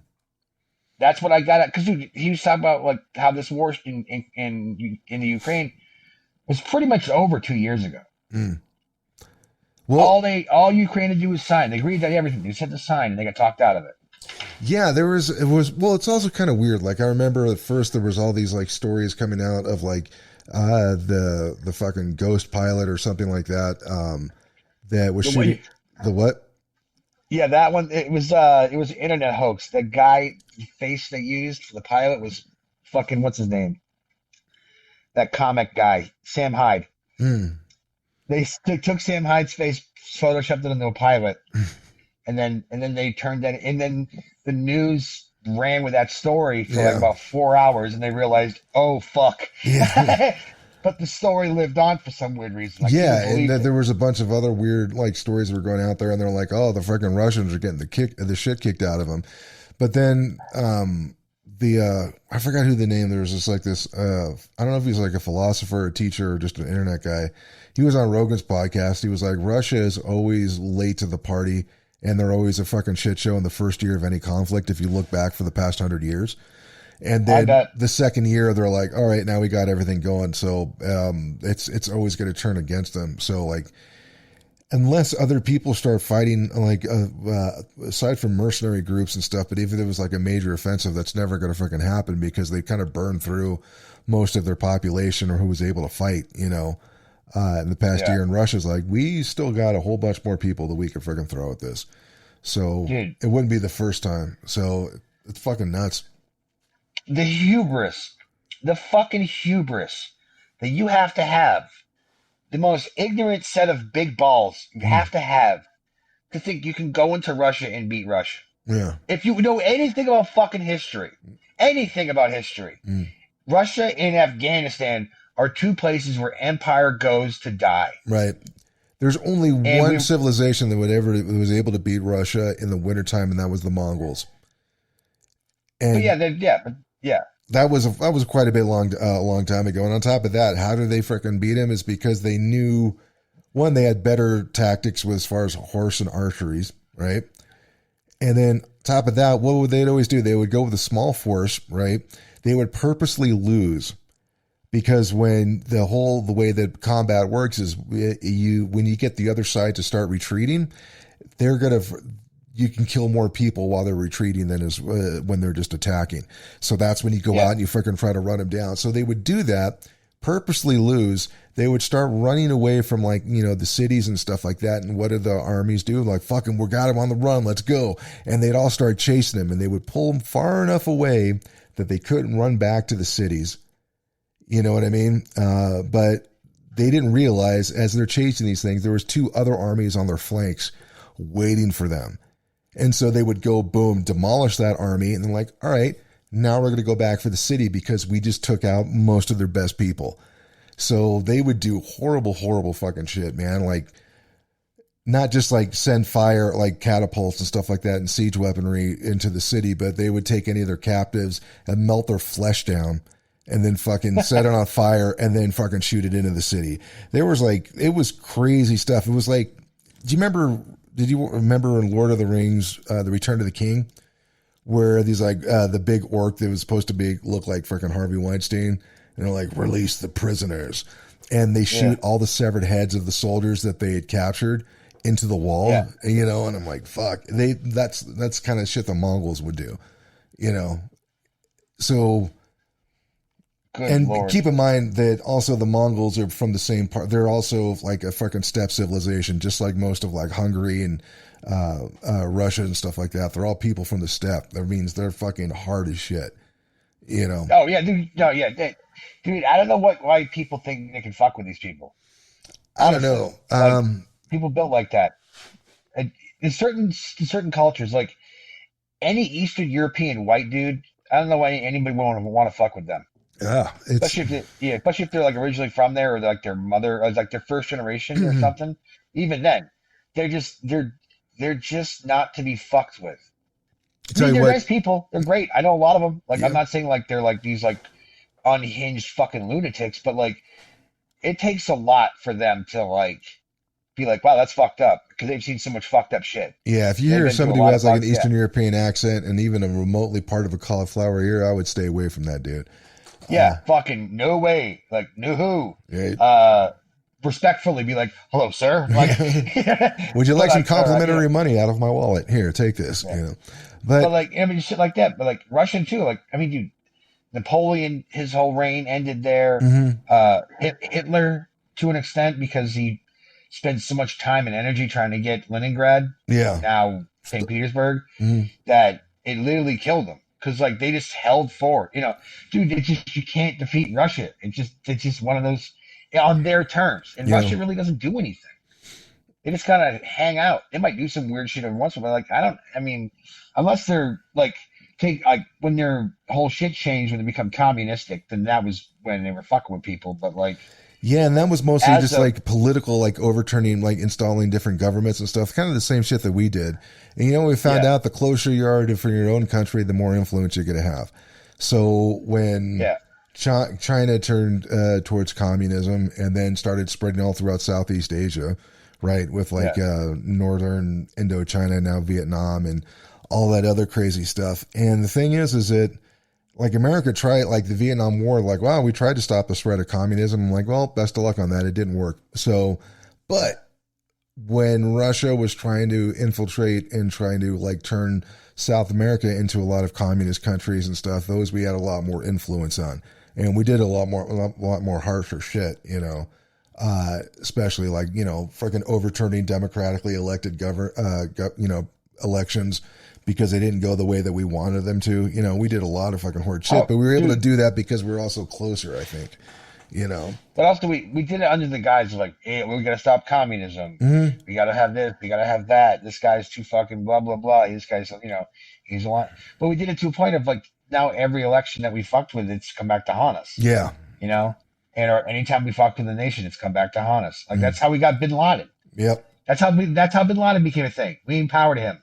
[SPEAKER 2] That's what I got at. Cause dude, he was talking about like how this war in the Ukraine was pretty much over 2 years ago.
[SPEAKER 1] mm. Well,
[SPEAKER 2] All Ukraine had to do was sign. They agreed to everything. They just had to sign and they got talked out of it.
[SPEAKER 1] yeah, well, it's also kind of weird. Like I remember at first there was all these like stories coming out of like the fucking ghost pilot or something like that that was shooting the what?
[SPEAKER 2] Yeah, that one. It was an internet hoax. The guy the face they used for the pilot was fucking what's his name? That comic guy, Sam Hyde.
[SPEAKER 1] Mm,
[SPEAKER 2] They took Sam Hyde's face, photoshopped it into a pilot, and then they turned that. And then the news ran with that story for like
[SPEAKER 1] yeah,
[SPEAKER 2] about 4 hours, and they realized, oh fuck.
[SPEAKER 1] yeah,
[SPEAKER 2] But the story lived on for some weird reason. Like,
[SPEAKER 1] yeah,
[SPEAKER 2] people
[SPEAKER 1] and
[SPEAKER 2] believed
[SPEAKER 1] then
[SPEAKER 2] it.
[SPEAKER 1] there was a bunch of other weird like stories that were going out there, and they're like, oh, the freaking Russians are getting the shit kicked out of them. But then I forgot who the name. There was just like this. I don't know if he's like a philosopher, a teacher, or just an internet guy. He was on Rogan's podcast. He was like, Russia is always late to the party, and they're always a fucking shit show in the first year of any conflict. If you look back for the past 100 years, and
[SPEAKER 2] I
[SPEAKER 1] then
[SPEAKER 2] bet.
[SPEAKER 1] the second year they're like, all right, now we got everything going. So it's always going to turn against them. So like, unless other people start fighting, like aside from mercenary groups and stuff, but even if it was like a major offensive, that's never going to freaking happen because they kind of burned through most of their population or who was able to fight, in the past
[SPEAKER 2] Yeah,
[SPEAKER 1] year. And Russia's like, we still got a whole bunch more people that we could freaking throw at this. So
[SPEAKER 2] dude,
[SPEAKER 1] it wouldn't be the first time. So it's fucking nuts.
[SPEAKER 2] the hubris, the fucking hubris that you have, the most ignorant set of big balls you
[SPEAKER 1] Mm,
[SPEAKER 2] have to think you can go into Russia and beat Russia.
[SPEAKER 1] yeah.
[SPEAKER 2] If you know anything about fucking history, anything about history,
[SPEAKER 1] Mm,
[SPEAKER 2] Russia and Afghanistan are two places where empire goes to die.
[SPEAKER 1] right. There's only
[SPEAKER 2] And
[SPEAKER 1] one
[SPEAKER 2] we,
[SPEAKER 1] civilization that was able to beat Russia in the wintertime, and that was the Mongols.
[SPEAKER 2] but
[SPEAKER 1] And
[SPEAKER 2] yeah, yeah,
[SPEAKER 1] that was quite a bit long time ago. And on top of that, how did they freaking beat him? Is because they knew, one, they had better tactics with as far as horse and archeries, right? And then top of that, what would they always do? They would go with a small force, right? They would purposely lose because the way that combat works is when you get the other side to start retreating, they're gonna you can kill more people while they're retreating than is when they're just attacking. So that's when you go
[SPEAKER 2] yeah,
[SPEAKER 1] out and you freaking try to run them down. So they would do that, purposely lose. They would start running away from the cities and stuff like that. And what did the armies do? Like, fucking, we got him on the run. Let's go. And they'd all start chasing him, and they would pull him far enough away that they couldn't run back to the cities. You know what I mean? But they didn't realize as they're chasing these things, there was two other armies on their flanks waiting for them. And so they would go, boom, demolish that army. And they're like, all right, now we're going to go back for the city because we just took out most of their best people. So they would do horrible, horrible fucking shit, man. Like, not just like send fire, like catapults and stuff like that and siege weaponry into the city, but they would take any of their captives and melt their flesh down and then fucking set it on fire and then fucking shoot it into the city. It was crazy stuff. It was like, did you remember in Lord of the Rings, The Return of the King, where these the big orc that was supposed to look like freaking Harvey Weinstein, and they're like, release the prisoners, and they
[SPEAKER 2] yeah,
[SPEAKER 1] shoot all the severed heads of the soldiers that they had captured into the wall,
[SPEAKER 2] yeah.
[SPEAKER 1] and I'm like, fuck, that's kind of shit the Mongols would do, you know. So,
[SPEAKER 2] Good
[SPEAKER 1] and
[SPEAKER 2] lord.
[SPEAKER 1] keep in mind that also the Mongols are from the same part. They're also like a fucking steppe civilization, just like most of like Hungary and Russia and stuff like that. They're all people from the steppe. That means they're fucking hard as shit, you know.
[SPEAKER 2] Oh yeah, dude. No, yeah, dude. I don't know why people think they can fuck with these people.
[SPEAKER 1] I don't
[SPEAKER 2] Honestly,
[SPEAKER 1] know.
[SPEAKER 2] like people built like that. And in certain cultures, like any Eastern European white dude, I don't know why anybody would want to fuck with them.
[SPEAKER 1] Yeah, it's
[SPEAKER 2] Especially if they're like originally from there or like their mother or like their first generation or
[SPEAKER 1] I
[SPEAKER 2] something. Even then, they're just not to be fucked with. I
[SPEAKER 1] tell
[SPEAKER 2] mean,
[SPEAKER 1] you
[SPEAKER 2] they're
[SPEAKER 1] what.
[SPEAKER 2] nice people. They're great. I know a lot of them. Like, I'm
[SPEAKER 1] Yeah,
[SPEAKER 2] not saying like they're like these like unhinged fucking lunatics, but like it takes a lot for them to like be like, wow, that's fucked up because they've seen so much fucked up shit.
[SPEAKER 1] yeah. If you
[SPEAKER 2] They've
[SPEAKER 1] hear
[SPEAKER 2] been through a
[SPEAKER 1] somebody who has like an
[SPEAKER 2] yeah,
[SPEAKER 1] Eastern European accent and even a remotely part of a cauliflower ear, I would stay away from that dude.
[SPEAKER 2] yeah, fucking no way, like no who.
[SPEAKER 1] Yeah.
[SPEAKER 2] Respectfully be like, hello, sir. Like,
[SPEAKER 1] Would you
[SPEAKER 2] but
[SPEAKER 1] like some
[SPEAKER 2] like,
[SPEAKER 1] complimentary money out of my wallet? Here, take this.
[SPEAKER 2] yeah. But
[SPEAKER 1] But
[SPEAKER 2] like, I mean, shit like that. But like Russian too. Like, I mean, dude, Napoleon, his whole reign ended there.
[SPEAKER 1] mhm,
[SPEAKER 2] Hitler to an extent because he spent so much time and energy trying to get Leningrad,
[SPEAKER 1] yeah,
[SPEAKER 2] now St. Petersburg,
[SPEAKER 1] mhm,
[SPEAKER 2] that it literally killed them. Because like they just held forward, dude. You can't defeat Russia. It's just one of those on their terms, and
[SPEAKER 1] yeah,
[SPEAKER 2] Russia really doesn't do anything. They just kind of hang out. They might do some weird shit every once in a while. Like I don't. I mean, unless they're like when their whole shit changed when they become communistic, then that was when they were fucking with people. But like
[SPEAKER 1] yeah. And that was mostly
[SPEAKER 2] as
[SPEAKER 1] just
[SPEAKER 2] of
[SPEAKER 1] like political, like overturning, like installing different governments and stuff. Kind of the same shit that we did. And we found
[SPEAKER 2] yeah,
[SPEAKER 1] out the closer you are to for your own country, the more influence you're going to have. So when
[SPEAKER 2] yeah,
[SPEAKER 1] China turned towards communism and then started spreading all throughout Southeast Asia, right? With like
[SPEAKER 2] yeah,
[SPEAKER 1] northern Indochina, now Vietnam, and all that other crazy stuff. And the thing is that like America tried, like the Vietnam War, like, wow, we tried to stop the spread of communism. I'm like, well, best of luck on that. It didn't work. So, but when Russia was trying to infiltrate and trying to like turn South America into a lot of communist countries and stuff, those we had a lot more influence on, and we did a lot more harsher shit, you know. Especially like, you know, freaking overturning democratically elected elections because they didn't go the way that we wanted them to. You know, we did a lot of fucking horrid shit, but we were able to do that because we were also closer, I think, you know.
[SPEAKER 2] But also we did it under the guise of like, hey, we got to stop communism.
[SPEAKER 1] Mm-hmm.
[SPEAKER 2] We got to have this. We got to have that. This guy's too fucking blah, blah, blah. This guy's, you know, he's a lot. But we did it to a point of like, now every election that we fucked with, it's come back to haunt us.
[SPEAKER 1] Yeah.
[SPEAKER 2] You know? And or anytime we fucked with the nation, it's come back to haunt us. Like that's how we got Bin Laden.
[SPEAKER 1] Yep.
[SPEAKER 2] That's how Bin Laden became a thing. We empowered him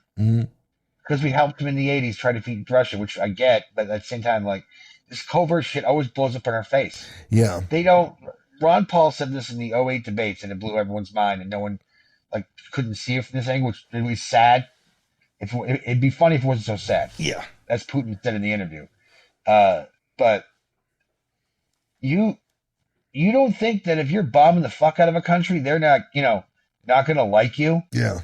[SPEAKER 2] because we helped him in the '80s try to defeat Russia, which I get, but at the same time, like this covert shit always blows up in our face.
[SPEAKER 1] Yeah.
[SPEAKER 2] They don't. Ron Paul said this in the '08 debates, and it blew everyone's mind, and no one like couldn't see it from this angle, which it was sad. It'd be funny if it wasn't so sad.
[SPEAKER 1] Yeah.
[SPEAKER 2] As Putin said in the interview. But you don't think that if you're bombing the fuck out of a country, they're not, you know, not going to like you?
[SPEAKER 1] Yeah.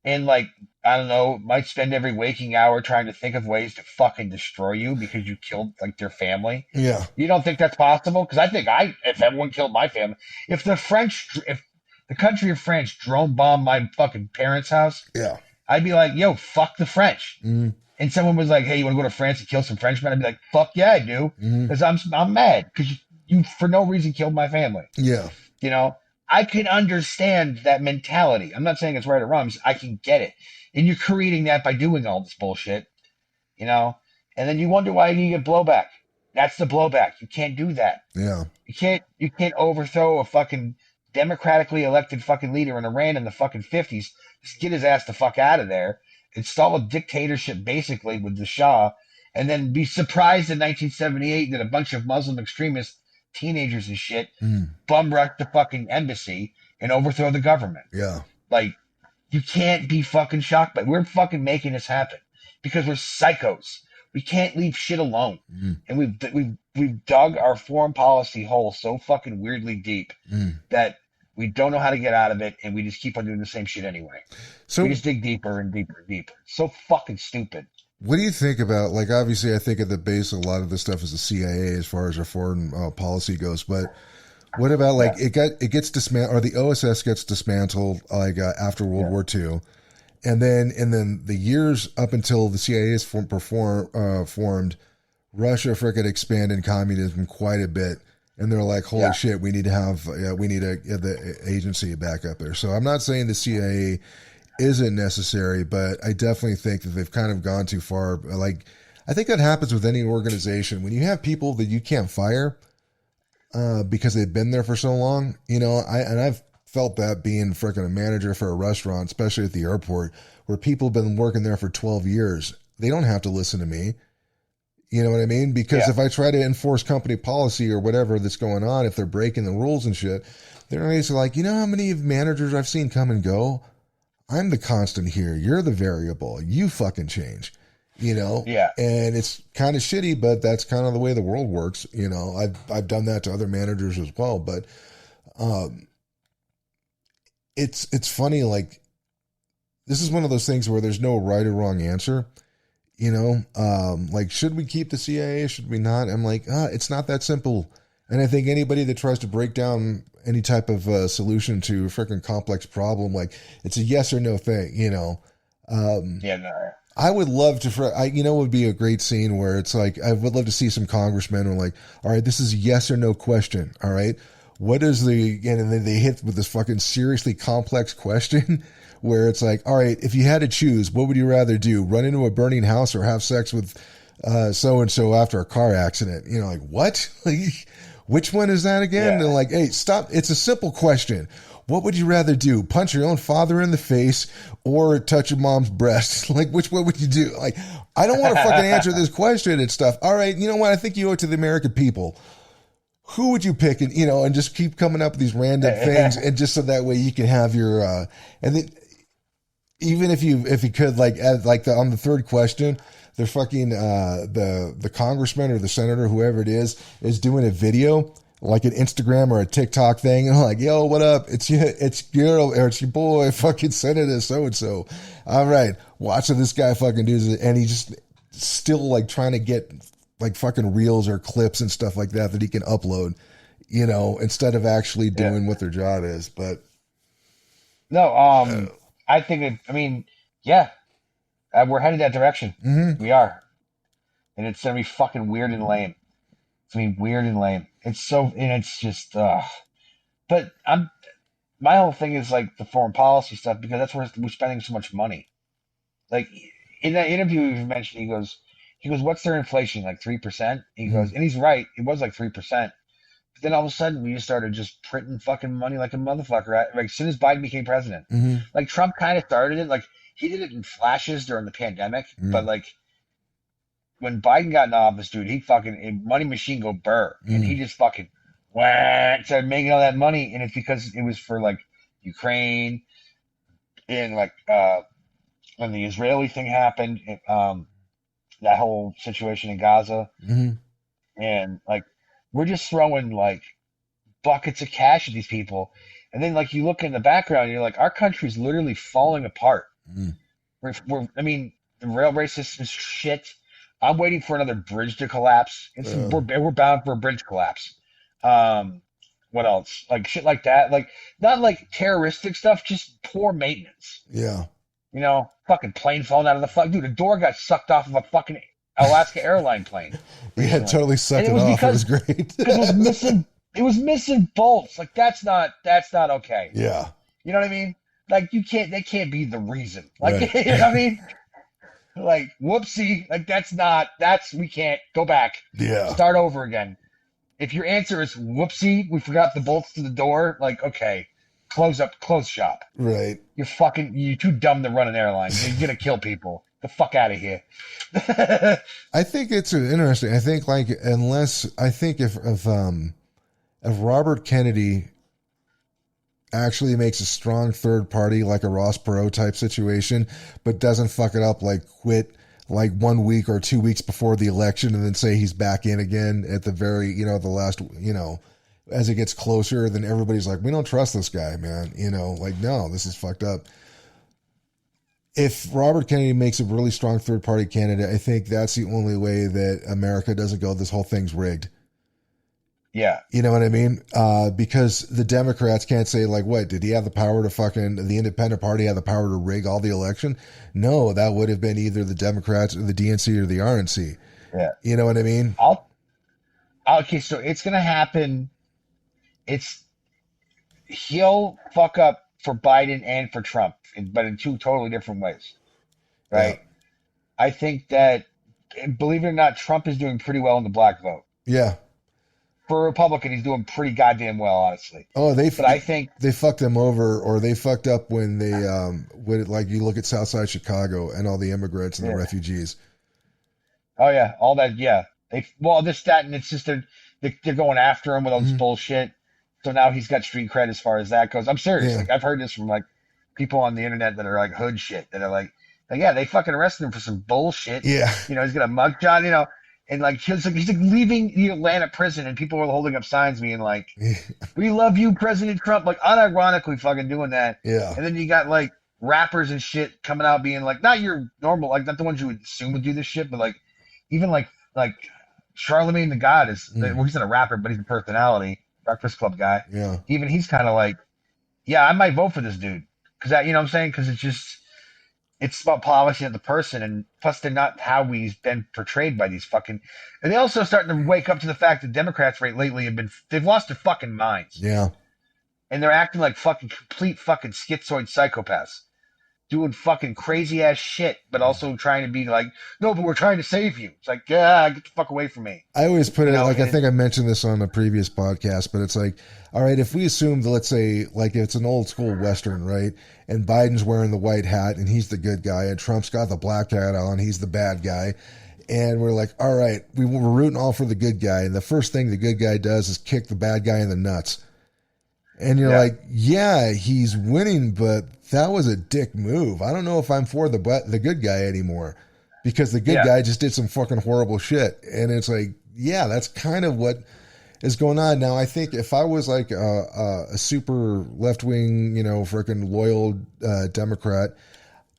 [SPEAKER 2] And like, I don't know, might spend every waking hour trying to think of ways to fucking destroy you because you killed like their family.
[SPEAKER 1] Yeah.
[SPEAKER 2] You don't think that's possible? Because I think if everyone killed my family, if the country of France drone bombed my fucking parents' house,
[SPEAKER 1] yeah,
[SPEAKER 2] I'd be like, yo, fuck the French.
[SPEAKER 1] Mm-hmm.
[SPEAKER 2] And someone was like, hey, you want to go to France and kill some Frenchmen? I'd be like, fuck yeah, I do. Because I'm mad because you for no reason killed my family.
[SPEAKER 1] Yeah.
[SPEAKER 2] You know, I can understand that mentality. I'm not saying it's right or wrong. I can get it. And you're creating that by doing all this bullshit, you know, and then you wonder why you get blowback. That's the blowback. You can't do that.
[SPEAKER 1] Yeah.
[SPEAKER 2] You can't overthrow a fucking democratically elected fucking leader in Iran in the fucking 50s. Just get his ass the fuck out of there. Install a dictatorship basically with the Shah, and then be surprised in 1978 that a bunch of Muslim extremists, teenagers and shit, bum rush the fucking embassy and overthrow the government.
[SPEAKER 1] Yeah.
[SPEAKER 2] Like, you can't be fucking shocked, but we're fucking making this happen because we're psychos. We can't leave shit alone. And we've dug our foreign policy hole so fucking weirdly deep that we don't know how to get out of it, and we just keep on doing the same shit anyway. So we just dig deeper and deeper and deeper. So fucking stupid.
[SPEAKER 1] What do you think about, like, obviously I think at the base a lot of this stuff is the CIA as far as our foreign policy goes, but what about like it gets dismantled, or the OSS gets dismantled like after World War II, and then the years up until the CIA is formed, Russia frickin' expanded communism quite a bit, and they're like, holy shit, we need to have the agency back up there. So I'm not saying the CIA isn't necessary, but I definitely think that they've kind of gone too far. Like, I think that happens with any organization when you have people that you can't fire because they've been there for so long. You know, I've felt that being freaking a manager for a restaurant, especially at the airport, where people have been working there for 12 years. They don't have to listen to me. You know what I mean? Because if I try to enforce company policy or whatever that's going on, if they're breaking the rules and shit, they're basically like, you know how many managers I've seen come and go? I'm the constant here. You're the variable. You fucking change. You know?
[SPEAKER 2] Yeah.
[SPEAKER 1] And it's kind of shitty, but that's kind of the way the world works. You know, I've done that to other managers as well. But it's funny, like, this is one of those things where there's no right or wrong answer. You know, like, should we keep the CIA? Should we not? I'm like, it's not that simple. And I think anybody that tries to break down any type of solution to a freaking complex problem, like, it's a yes or no thing, you know?
[SPEAKER 2] No.
[SPEAKER 1] I would love to, it would be a great scene where it's like, I would love to see some congressmen who are like, all right, this is a yes or no question. All right. What is and then they hit with this fucking seriously complex question where it's like, all right, if you had to choose, what would you rather do? Run into a burning house or have sex with so-and-so after a car accident? You know, like, what? Like, which one is that again? And like, hey, stop. It's a simple question. What would you rather do? Punch your own father in the face or touch your mom's breast? Like, which one would you do? Like, I don't want to fucking answer this question and stuff. All right, you know what? I think you owe it to the American people. Who would you pick? And, you know, and just keep coming up with these random things, and just so that way you can have your, and then even if you could, like, on the third question, the fucking, the congressman or the senator, whoever it is doing a video like an Instagram or a TikTok thing, and I'm like, yo, what up? It's your boy, fucking Senator so and so. All right, watching this guy fucking do it, and he just still like trying to get like fucking reels or clips and stuff like that he can upload, instead of actually doing what their job is. But
[SPEAKER 2] no, I think I mean, yeah, we're headed that direction.
[SPEAKER 1] mm-hmm.
[SPEAKER 2] We are, and it's gonna be fucking weird and lame. It's gonna be weird and lame. And it's just, but my whole thing is like the foreign policy stuff because that's where we're spending so much money. Like in that interview you mentioned, he goes, what's their inflation? Like 3%? He
[SPEAKER 1] Mm-hmm.
[SPEAKER 2] goes, and he's right. It was like 3%. But then all of a sudden we just started just printing fucking money like a motherfucker. Right? Like as soon as Biden became president,
[SPEAKER 1] Mm-hmm.
[SPEAKER 2] like Trump kind of started it. Like he did it in flashes during the pandemic,
[SPEAKER 1] Mm-hmm.
[SPEAKER 2] but like when Biden got in office, dude, he fucking money machine go burr, and he just fucking started making all that money, and it's because it was for like Ukraine and like when the Israeli thing happened, that whole situation in Gaza,
[SPEAKER 1] Mm-hmm.
[SPEAKER 2] and like we're just throwing like buckets of cash at these people, and then like you look in the background, and you're like, our country's literally falling apart. I mean, the railway system is shit. I'm waiting for another bridge to collapse. We're bound for a bridge collapse. What else? Like shit like that. Like not like terroristic stuff, just poor maintenance.
[SPEAKER 1] Yeah.
[SPEAKER 2] Fucking plane falling out of the fuck. Dude, a door got sucked off of a fucking Alaska airline plane.
[SPEAKER 1] Yeah, totally sucked it off. It was great.
[SPEAKER 2] Because it was missing bolts. Like that's not okay.
[SPEAKER 1] Yeah.
[SPEAKER 2] You know what I mean? Like they can't be the reason. Like
[SPEAKER 1] right.
[SPEAKER 2] You know what I mean? Like whoopsie, like we can't go back.
[SPEAKER 1] Yeah.
[SPEAKER 2] Start over again. If your answer is whoopsie, we forgot the bolts to the door, like okay, close shop.
[SPEAKER 1] Right.
[SPEAKER 2] You're too dumb to run an airline. You're gonna kill people. The fuck out of here.
[SPEAKER 1] I think it's interesting. I think if Robert Kennedy actually makes a strong third party like a Ross Perot type situation, but doesn't fuck it up, like quit like 1 week or 2 weeks before the election and then say he's back in again at the very, the last, as it gets closer, then everybody's like, we don't trust this guy, man. Like, no, this is fucked up. If Robert Kennedy makes a really strong third party candidate, I think that's the only way that America doesn't go, this whole thing's rigged.
[SPEAKER 2] Yeah.
[SPEAKER 1] You know what I mean? Because the Democrats can't say, like, what, did he have the power to the independent party have the power to rig all the election? No, that would have been either the Democrats or the DNC or the RNC.
[SPEAKER 2] Yeah.
[SPEAKER 1] You know what I mean?
[SPEAKER 2] Okay, so it's going to happen. He'll fuck up for Biden and for Trump, but in two totally different ways. Right? Yeah. I think that, believe it or not, Trump is doing pretty well in the black vote.
[SPEAKER 1] Yeah.
[SPEAKER 2] For a Republican, he's doing pretty goddamn well, honestly.
[SPEAKER 1] Oh, I think they fucked him over, or they fucked up when they, like you look at Southside Chicago and all the immigrants and the refugees.
[SPEAKER 2] Oh yeah, all that. Yeah, and it's just they're going after him with all this bullshit. So now he's got street cred as far as that goes. I'm serious. Yeah. Like I've heard this from like people on the internet that are like hood shit that are like yeah, they fucking arrested him for some bullshit.
[SPEAKER 1] Yeah,
[SPEAKER 2] he's got a mugshot. And like he's like leaving the Atlanta prison, and people were holding up signs being like, "We love you, President Trump." Like unironically, fucking doing that.
[SPEAKER 1] Yeah.
[SPEAKER 2] And then you got like rappers and shit coming out being like, not your normal, like not the ones you would assume would do this shit, but like even like Charlemagne the God is. Well, he's not a rapper, but he's a personality, Breakfast Club guy.
[SPEAKER 1] Yeah.
[SPEAKER 2] Even he's kind of like, yeah, I might vote for this dude because that, you know what I'm saying? Because it's about polishing of the person, and plus they're not how we've been portrayed by these fucking. And they also starting to wake up to the fact that Democrats lately they've lost their fucking minds.
[SPEAKER 1] Yeah,
[SPEAKER 2] and they're acting like fucking complete fucking schizoid psychopaths, doing fucking crazy ass shit, but also trying to be like, no, but we're trying to save you. It's like, yeah, get the fuck away from me.
[SPEAKER 1] I always put it like I think I mentioned this on a previous podcast, but it's like, all right, if we assume that, let's say, like it's an old school Western, right? And Biden's wearing the white hat and he's the good guy, and Trump's got the black hat on, he's the bad guy. And we're like, all right, we're rooting all for the good guy. And the first thing the good guy does is kick the bad guy in the nuts. And you're like, yeah, he's winning, but that was a dick move. I don't know if I'm for the good guy anymore, because the good guy just did some fucking horrible shit. And it's like, yeah, that's kind of what is going on now. I think if I was like a super left wing, freaking loyal Democrat,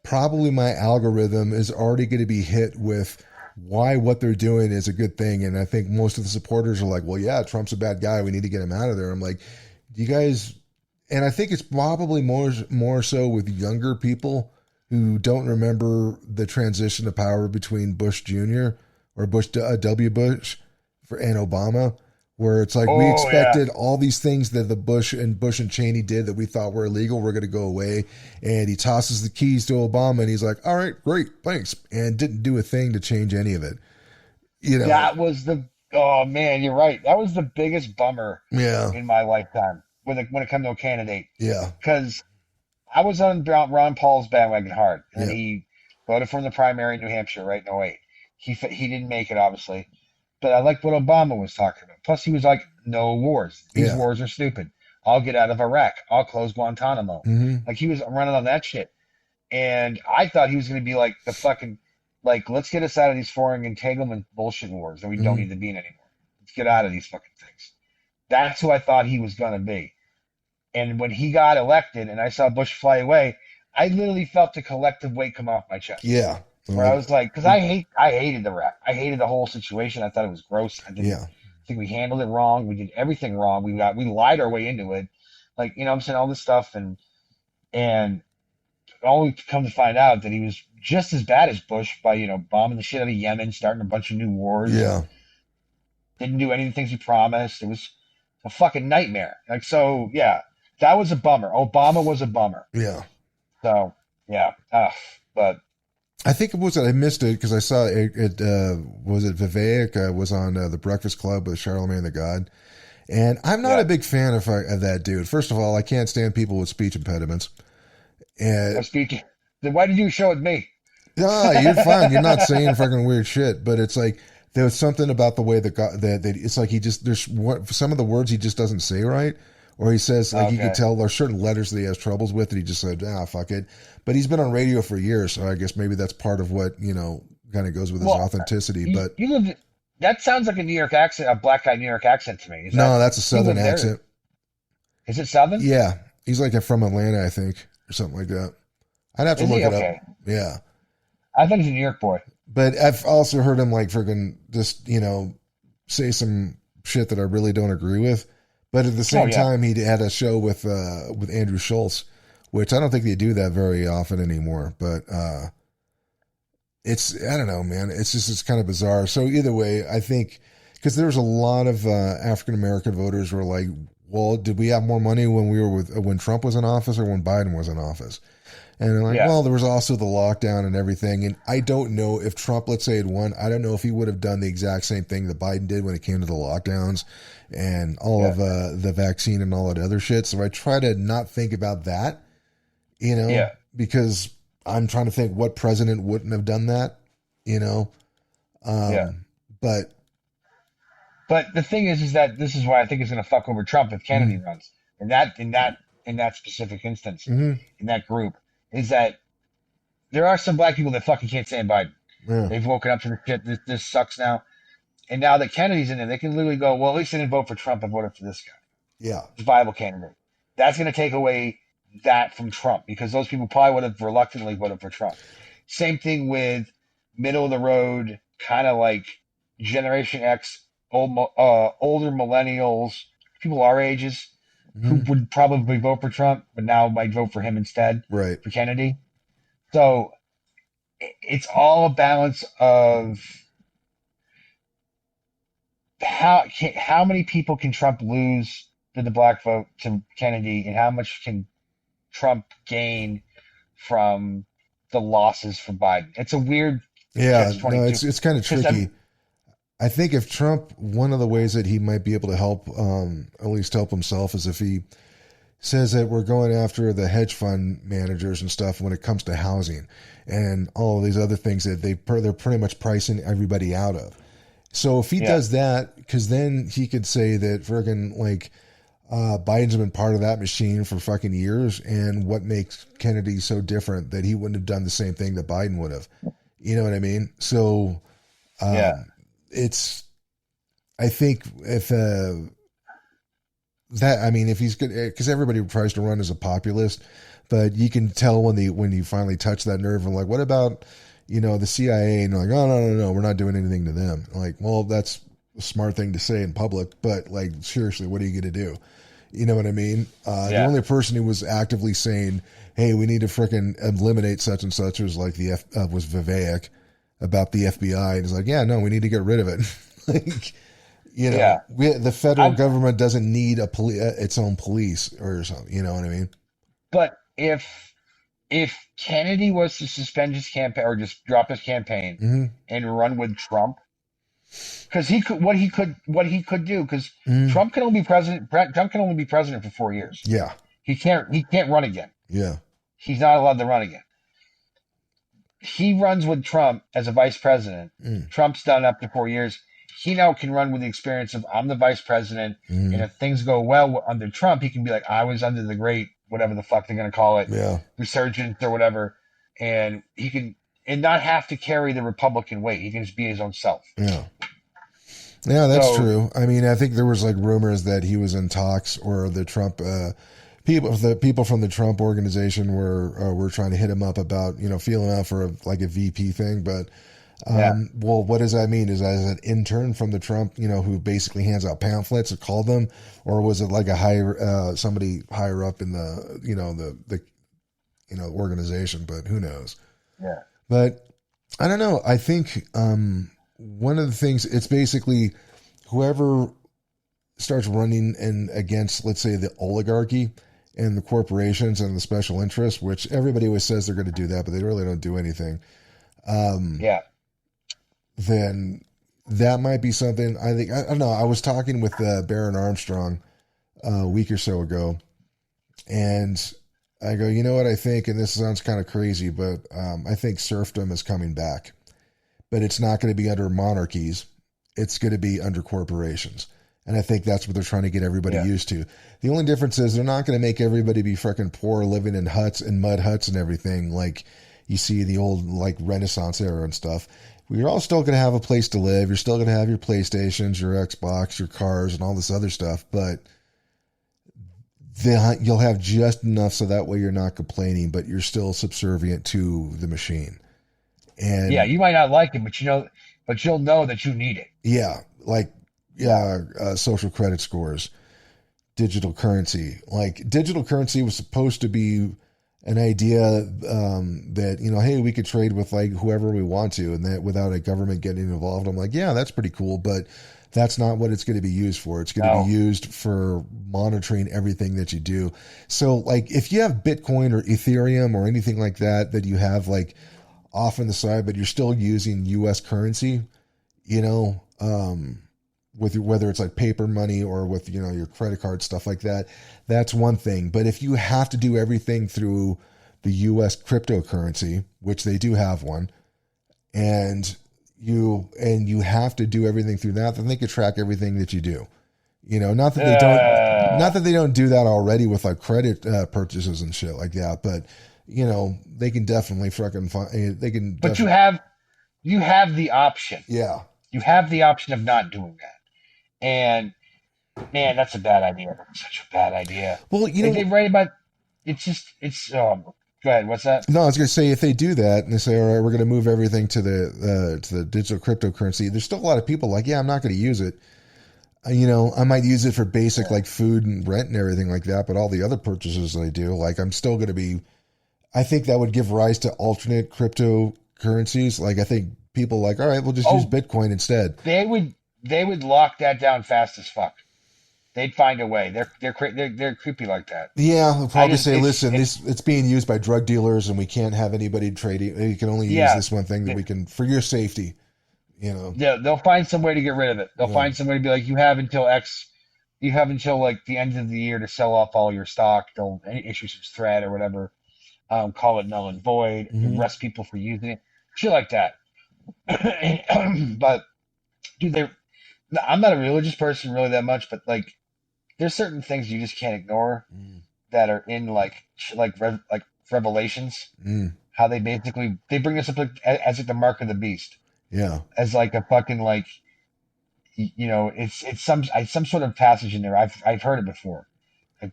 [SPEAKER 1] probably my algorithm is already going to be hit with why what they're doing is a good thing. And I think most of the supporters are like, well, yeah, Trump's a bad guy. We need to get him out of there. I'm like, you guys, and I think it's probably more so with younger people who don't remember the transition of power between Bush Jr. or Bush W. Bush and Obama, where it's like we
[SPEAKER 2] Oh yeah,
[SPEAKER 1] expected all these things that the Bush and Cheney did that we thought were illegal were going to go away, and he tosses the keys to Obama and he's like, "All right, great, thanks," and didn't do a thing to change any of it. You know?
[SPEAKER 2] that was the. Oh man, you're right. That was the biggest bummer
[SPEAKER 1] Yeah,
[SPEAKER 2] in my lifetime when it comes to a candidate,
[SPEAKER 1] yeah,
[SPEAKER 2] because I was on Ron Paul's bandwagon hard, and
[SPEAKER 1] yeah,
[SPEAKER 2] he voted for him in the primary in New Hampshire, right? In '08. He didn't make it, obviously, but I liked what Obama was talking about. Plus, he was like, "No wars. These
[SPEAKER 1] yeah.
[SPEAKER 2] wars are stupid. I'll get out of Iraq. I'll close Guantanamo."
[SPEAKER 1] Mm-hmm.
[SPEAKER 2] Like he was running on that shit, and I thought he was going to be like the fucking like, let's get us out of these foreign entanglement bullshit wars that we don't
[SPEAKER 1] Mm-hmm.
[SPEAKER 2] need to be in anymore. Let's get out of these fucking things. That's who I thought he was going to be. And when he got elected and I saw Bush fly away, I literally felt the collective weight come off my chest.
[SPEAKER 1] Yeah,
[SPEAKER 2] Where I
[SPEAKER 1] like,
[SPEAKER 2] was like, because I hated the rap. I hated the whole situation. I thought it was gross. I didn't
[SPEAKER 1] yeah,
[SPEAKER 2] think we handled it wrong. We did everything wrong. We lied our way into it. Like, I'm saying, all this stuff, and only to come to find out that he was just as bad as Bush by, bombing the shit out of Yemen, starting a bunch of new wars, and
[SPEAKER 1] yeah,
[SPEAKER 2] didn't do any of the things he promised. It was a fucking nightmare. Like, so yeah, that was a bummer. Obama was a bummer.
[SPEAKER 1] yeah.
[SPEAKER 2] So yeah, but
[SPEAKER 1] I think it was I missed it because I saw it. Was it Vivek was on the Breakfast Club with Charlemagne the God, and I'm not
[SPEAKER 2] yeah,
[SPEAKER 1] a big fan of that dude. First of all, I can't stand people with speech impediments.
[SPEAKER 2] I'm
[SPEAKER 1] And
[SPEAKER 2] speaking. Then why did you show it me?
[SPEAKER 1] you're fine. You're not saying fucking weird shit, but it's like there was something about the way that it's like he just some of the words he just doesn't say right, or he says like you could
[SPEAKER 2] Okay.
[SPEAKER 1] tell there's certain letters that he has troubles with that he just said fuck it. But he's been on radio for years, so I guess maybe that's part of what kind of goes with his
[SPEAKER 2] Well,
[SPEAKER 1] authenticity.
[SPEAKER 2] you,
[SPEAKER 1] But
[SPEAKER 2] you lived. That sounds like a New York accent, a black guy New York accent to me. Is that
[SPEAKER 1] no, that's a
[SPEAKER 2] you
[SPEAKER 1] southern
[SPEAKER 2] live there?
[SPEAKER 1] accent.
[SPEAKER 2] Is it Southern?
[SPEAKER 1] Yeah, he's like from Atlanta, I think, or something like that. I'd have to
[SPEAKER 2] Is
[SPEAKER 1] look
[SPEAKER 2] he
[SPEAKER 1] it up.
[SPEAKER 2] okay?
[SPEAKER 1] Yeah.
[SPEAKER 2] I thought he's a New York boy.
[SPEAKER 1] But I've also heard him like freaking just, say some shit that I really don't agree with. But at the
[SPEAKER 2] Oh
[SPEAKER 1] same
[SPEAKER 2] yeah,
[SPEAKER 1] time, he had a show with Andrew Schultz, which I don't think they do that very often anymore. But it's I don't know, man. It's kind of bizarre. So either way, I think because there was a lot of African American voters who were like, well, did we have more money when Trump was in office or when Biden was in office? And they're like,
[SPEAKER 2] yeah,
[SPEAKER 1] well, there was also the lockdown and everything. And I don't know if Trump, let's say, had won, I don't know if he would have done the exact same thing that Biden did when it came to the lockdowns and all
[SPEAKER 2] yeah,
[SPEAKER 1] of the vaccine and all that other shit. So I try to not think about that,
[SPEAKER 2] yeah,
[SPEAKER 1] because I'm trying to think what president wouldn't have done that, you know.
[SPEAKER 2] yeah.
[SPEAKER 1] But
[SPEAKER 2] But the thing is that this is why I think it's going to fuck over Trump if Kennedy
[SPEAKER 1] mm,
[SPEAKER 2] runs. In that specific instance,
[SPEAKER 1] mm-hmm,
[SPEAKER 2] in that group, is that there are some black people that fucking can't stand Biden.
[SPEAKER 1] yeah,
[SPEAKER 2] They've woken up to the shit. This sucks now. And now that Kennedy's in there, they can literally go, well, at least I didn't vote for Trump. I voted for this guy.
[SPEAKER 1] yeah,
[SPEAKER 2] It's a viable candidate. That's going to take away that from Trump because those people probably would have reluctantly voted for Trump. Same thing with middle of the road, kind of like Generation X, older millennials, people our ages who
[SPEAKER 1] mm-hmm,
[SPEAKER 2] would probably vote for Trump, but now might vote for him instead
[SPEAKER 1] right,
[SPEAKER 2] for Kennedy. So it's all a balance of how many people can Trump lose to the black vote to Kennedy, and how much can Trump gain from the losses for Biden? It's a weird
[SPEAKER 1] yeah.
[SPEAKER 2] catch
[SPEAKER 1] No,
[SPEAKER 2] 22
[SPEAKER 1] it's kind of
[SPEAKER 2] because
[SPEAKER 1] tricky. I think if Trump, one of the ways that he might be able to help, at least help himself, is if he says that we're going after the hedge fund managers and stuff when it comes to housing and all of these other things that they're pretty much pricing everybody out of. So if he
[SPEAKER 2] yeah,
[SPEAKER 1] does that, because then he could say that friggin' like Biden's been part of that machine for fucking years, and what makes Kennedy so different that he wouldn't have done the same thing that Biden would have. You know what I mean? So
[SPEAKER 2] yeah,
[SPEAKER 1] it's I think if that, I mean, if he's good, because everybody tries to run as a populist, but you can tell when you finally touch that nerve and like, what about, the CIA? And you're like, oh no, no, no, we're not doing anything to them. Like, well, that's a smart thing to say in public, but like, seriously, what are you going to do? You know what I mean? The
[SPEAKER 2] Yeah.
[SPEAKER 1] only person who was actively saying, "Hey, we need to frickin' eliminate such and such," was like was Vivek about the FBI, and he's like, "Yeah, no, we need to get rid of it." Like,
[SPEAKER 2] Yeah.
[SPEAKER 1] the federal
[SPEAKER 2] I
[SPEAKER 1] government doesn't need its own police or something. You know what I mean?
[SPEAKER 2] but if Kennedy was to suspend his campaign or just drop his campaign
[SPEAKER 1] Hmm.
[SPEAKER 2] and run with Trump, because what he could do, because
[SPEAKER 1] Hmm.
[SPEAKER 2] Trump can only be president. Trump can only be president for 4 years.
[SPEAKER 1] Yeah,
[SPEAKER 2] He can't run again.
[SPEAKER 1] yeah,
[SPEAKER 2] He's not allowed to run again. He runs with Trump as a vice president.
[SPEAKER 1] mm,
[SPEAKER 2] Trump's done up to 4 years. He now can run with the experience of I'm the vice president, and
[SPEAKER 1] mm,
[SPEAKER 2] if things go well under Trump, he can be like I was under the great whatever the fuck they're gonna call it
[SPEAKER 1] yeah,
[SPEAKER 2] resurgence or whatever, and he can and not have to carry the Republican weight. He can just be his own self.
[SPEAKER 1] yeah. Yeah, that's
[SPEAKER 2] So
[SPEAKER 1] true. I mean, I think there was like rumors that he was in talks, or the Trump the people from the Trump organization were trying to hit him up about feeling out for like a VP thing. But
[SPEAKER 2] yeah,
[SPEAKER 1] well, what does that mean? Is that as an intern from the Trump, who basically hands out pamphlets or called them, or was it like a higher somebody higher up in the organization? But who knows?
[SPEAKER 2] yeah,
[SPEAKER 1] But I don't know. I think one of the things, it's basically whoever starts running and against, let's say, the oligarchy and the corporations and the special interests, which everybody always says they're going to do that, but they really don't do anything. Um,
[SPEAKER 2] yeah,
[SPEAKER 1] then that might be something. I think I don't know. I was talking with Baron Armstrong a week or so ago, and I go, you know what I think, and this sounds kind of crazy, but I think serfdom is coming back, but it's not going to be under monarchies. It's going to be under corporations. And I think that's what they're trying to get everybody
[SPEAKER 2] yeah.
[SPEAKER 1] used to. The only difference is they're not going to make everybody be freaking poor, living in huts and mud huts and everything like you see the old like Renaissance era and stuff. You're all still going to have a place to live. You're still going to have your PlayStations, your Xbox, your cars, and all this other stuff. But you'll have just enough so that way you're not complaining, but you're still subservient to the machine.
[SPEAKER 2] Yeah,
[SPEAKER 1] And
[SPEAKER 2] you might not like it, but you'll know that you need it.
[SPEAKER 1] yeah, like
[SPEAKER 2] Yeah,
[SPEAKER 1] yeah, social credit scores, digital currency. Like digital currency was supposed to be an idea that hey, we could trade with like whoever we want to, and that without a government getting involved. I'm like, yeah, that's pretty cool, but that's not what it's going to be used for. It's going to be
[SPEAKER 2] no,
[SPEAKER 1] used for monitoring everything that you do. So, like, if you have Bitcoin or Ethereum or anything like that that you have like off on the side, but you're still using U.S. currency, with whether it's like paper money or with your credit card stuff like that, that's one thing. But if you have to do everything through the US cryptocurrency, which they do have one, and you have to do everything through that, then they could track everything that you do. Not that they don't
[SPEAKER 2] uh,
[SPEAKER 1] not that they don't do that already with like credit purchases and shit like that, but they can definitely fucking find, they can
[SPEAKER 2] but
[SPEAKER 1] definitely,
[SPEAKER 2] you have the option.
[SPEAKER 1] yeah.
[SPEAKER 2] You have the option of not doing that. And man, that's a bad idea. That's such a bad idea.
[SPEAKER 1] Well,
[SPEAKER 2] They write about it's go ahead, what's that?
[SPEAKER 1] no, I was going to say if they do that and they say, all right, we're going to move everything to the digital cryptocurrency, there's still a lot of people like, yeah, I'm not going to use it. I might use it for basic
[SPEAKER 2] Yeah.
[SPEAKER 1] like food and rent and everything like that, but all the other purchases I do, like I'm still going to be. I think that would give rise to alternate cryptocurrencies. Like I think people like, all right, we'll just use
[SPEAKER 2] Oh,
[SPEAKER 1] Bitcoin instead.
[SPEAKER 2] they would lock that down fast as fuck. They'd find a way. They're creepy like that.
[SPEAKER 1] Yeah, they'll
[SPEAKER 2] I
[SPEAKER 1] probably
[SPEAKER 2] just
[SPEAKER 1] say, listen, this it's being used by drug dealers, and we can't have anybody trading. We can only use
[SPEAKER 2] yeah.
[SPEAKER 1] this one thing that we can for your safety.
[SPEAKER 2] They'll find some way to get rid of it. They'll
[SPEAKER 1] Yeah.
[SPEAKER 2] find some way to be like, you have until X, you have until like the end of the year to sell off all your stock. They'll issue some threat or whatever, call it null and void,
[SPEAKER 1] Hmm.
[SPEAKER 2] arrest people for using it, shit like that. But dude, I'm not a religious person really that much, but like, there's certain things you just can't ignore that are in like Revelations.
[SPEAKER 1] Mm.
[SPEAKER 2] How they basically they bring us up like, as like the mark of the beast,
[SPEAKER 1] Yeah.
[SPEAKER 2] as like a fucking like it's some sort of passage in there. I've heard it before,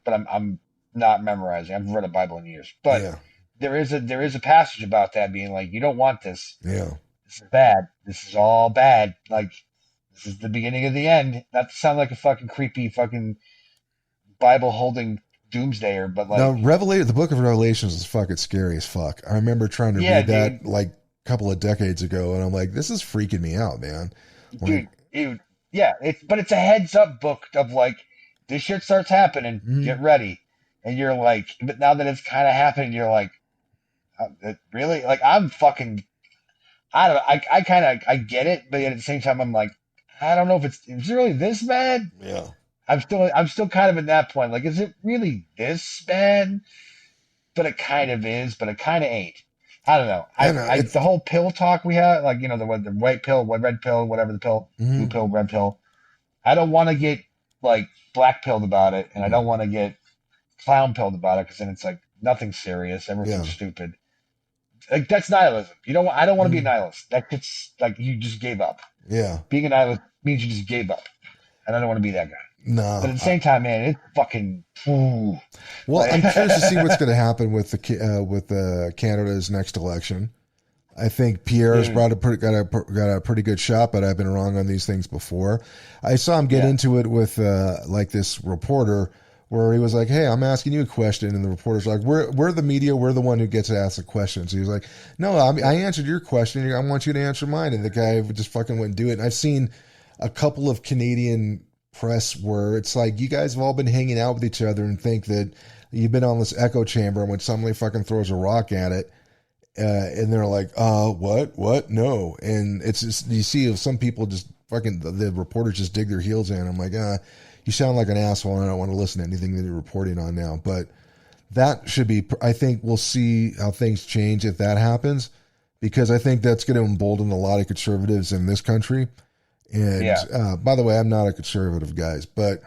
[SPEAKER 2] but I'm not memorizing. I've read a Bible in years, but
[SPEAKER 1] Yeah.
[SPEAKER 2] there is a passage about that being like, you don't want this.
[SPEAKER 1] Yeah.
[SPEAKER 2] This is bad. This is all bad. Like, this is the beginning of the end. Not to sound like a fucking creepy fucking Bible holding doomsdayer, but
[SPEAKER 1] Now,
[SPEAKER 2] like,
[SPEAKER 1] the book of Revelations is fucking scary as fuck. I remember trying to
[SPEAKER 2] yeah,
[SPEAKER 1] read
[SPEAKER 2] dude,
[SPEAKER 1] that like a couple of decades ago, and I'm like, this is freaking me out, man. Like,
[SPEAKER 2] dude, yeah. It's a heads up book of like, this shit starts happening.
[SPEAKER 1] mm,
[SPEAKER 2] Get ready, and you're like, but now that it's kind of happening, you're like, really? Like, I'm fucking. I don't know. I kind of I get it, but at the same time, I'm like, I don't know if it's really this bad.
[SPEAKER 1] yeah.
[SPEAKER 2] I'm still kind of at that point. Like, is it really this bad? But it kind of is, but it kind of ain't. I don't know.
[SPEAKER 1] I know
[SPEAKER 2] The
[SPEAKER 1] it's.
[SPEAKER 2] whole pill talk we have, like, the white pill, red pill, whatever the pill, blue
[SPEAKER 1] Mm,
[SPEAKER 2] pill, red pill. I don't want to get like black pilled about it, and I
[SPEAKER 1] mm,
[SPEAKER 2] don't want to get clown pilled about it because then it's like nothing serious,
[SPEAKER 1] yeah.
[SPEAKER 2] everything's stupid. Like, that's nihilism. I don't want to be a
[SPEAKER 1] Mm,
[SPEAKER 2] nihilist. It's like you just gave up.
[SPEAKER 1] yeah.
[SPEAKER 2] Being a nihilist means you just gave up, and I don't want to be that guy. But
[SPEAKER 1] No.
[SPEAKER 2] at the same time, man, it's fucking. Ooh.
[SPEAKER 1] Well,
[SPEAKER 2] Like,
[SPEAKER 1] I'm curious to see what's going to happen with Canada's next election. I think Pierre's
[SPEAKER 2] dude,
[SPEAKER 1] got a pretty good shot, but I've been wrong on these things before. I saw him get
[SPEAKER 2] yeah,
[SPEAKER 1] into it with like this reporter where he was like, "Hey, I'm asking you a question," and the reporter's like, "We're the media. We're the one who gets to ask the questions." He was like, "No, I answered your question. I want you to answer mine." And the guy just fucking wouldn't do it. And I've seen a couple of Canadian press where it's like you guys have all been hanging out with each other and think that you've been on this echo chamber, and when somebody fucking throws a rock at it and they're like, what? No. And it's just, you see some people just fucking, the reporters just dig their heels in. I'm like, you sound like an asshole and I don't want to listen to anything that you're reporting on now. But that should be, I think we'll see how things change if that happens, because I think that's going to embolden a lot of conservatives in this country. And
[SPEAKER 2] yeah.
[SPEAKER 1] by the way, I'm not a conservative, guys, but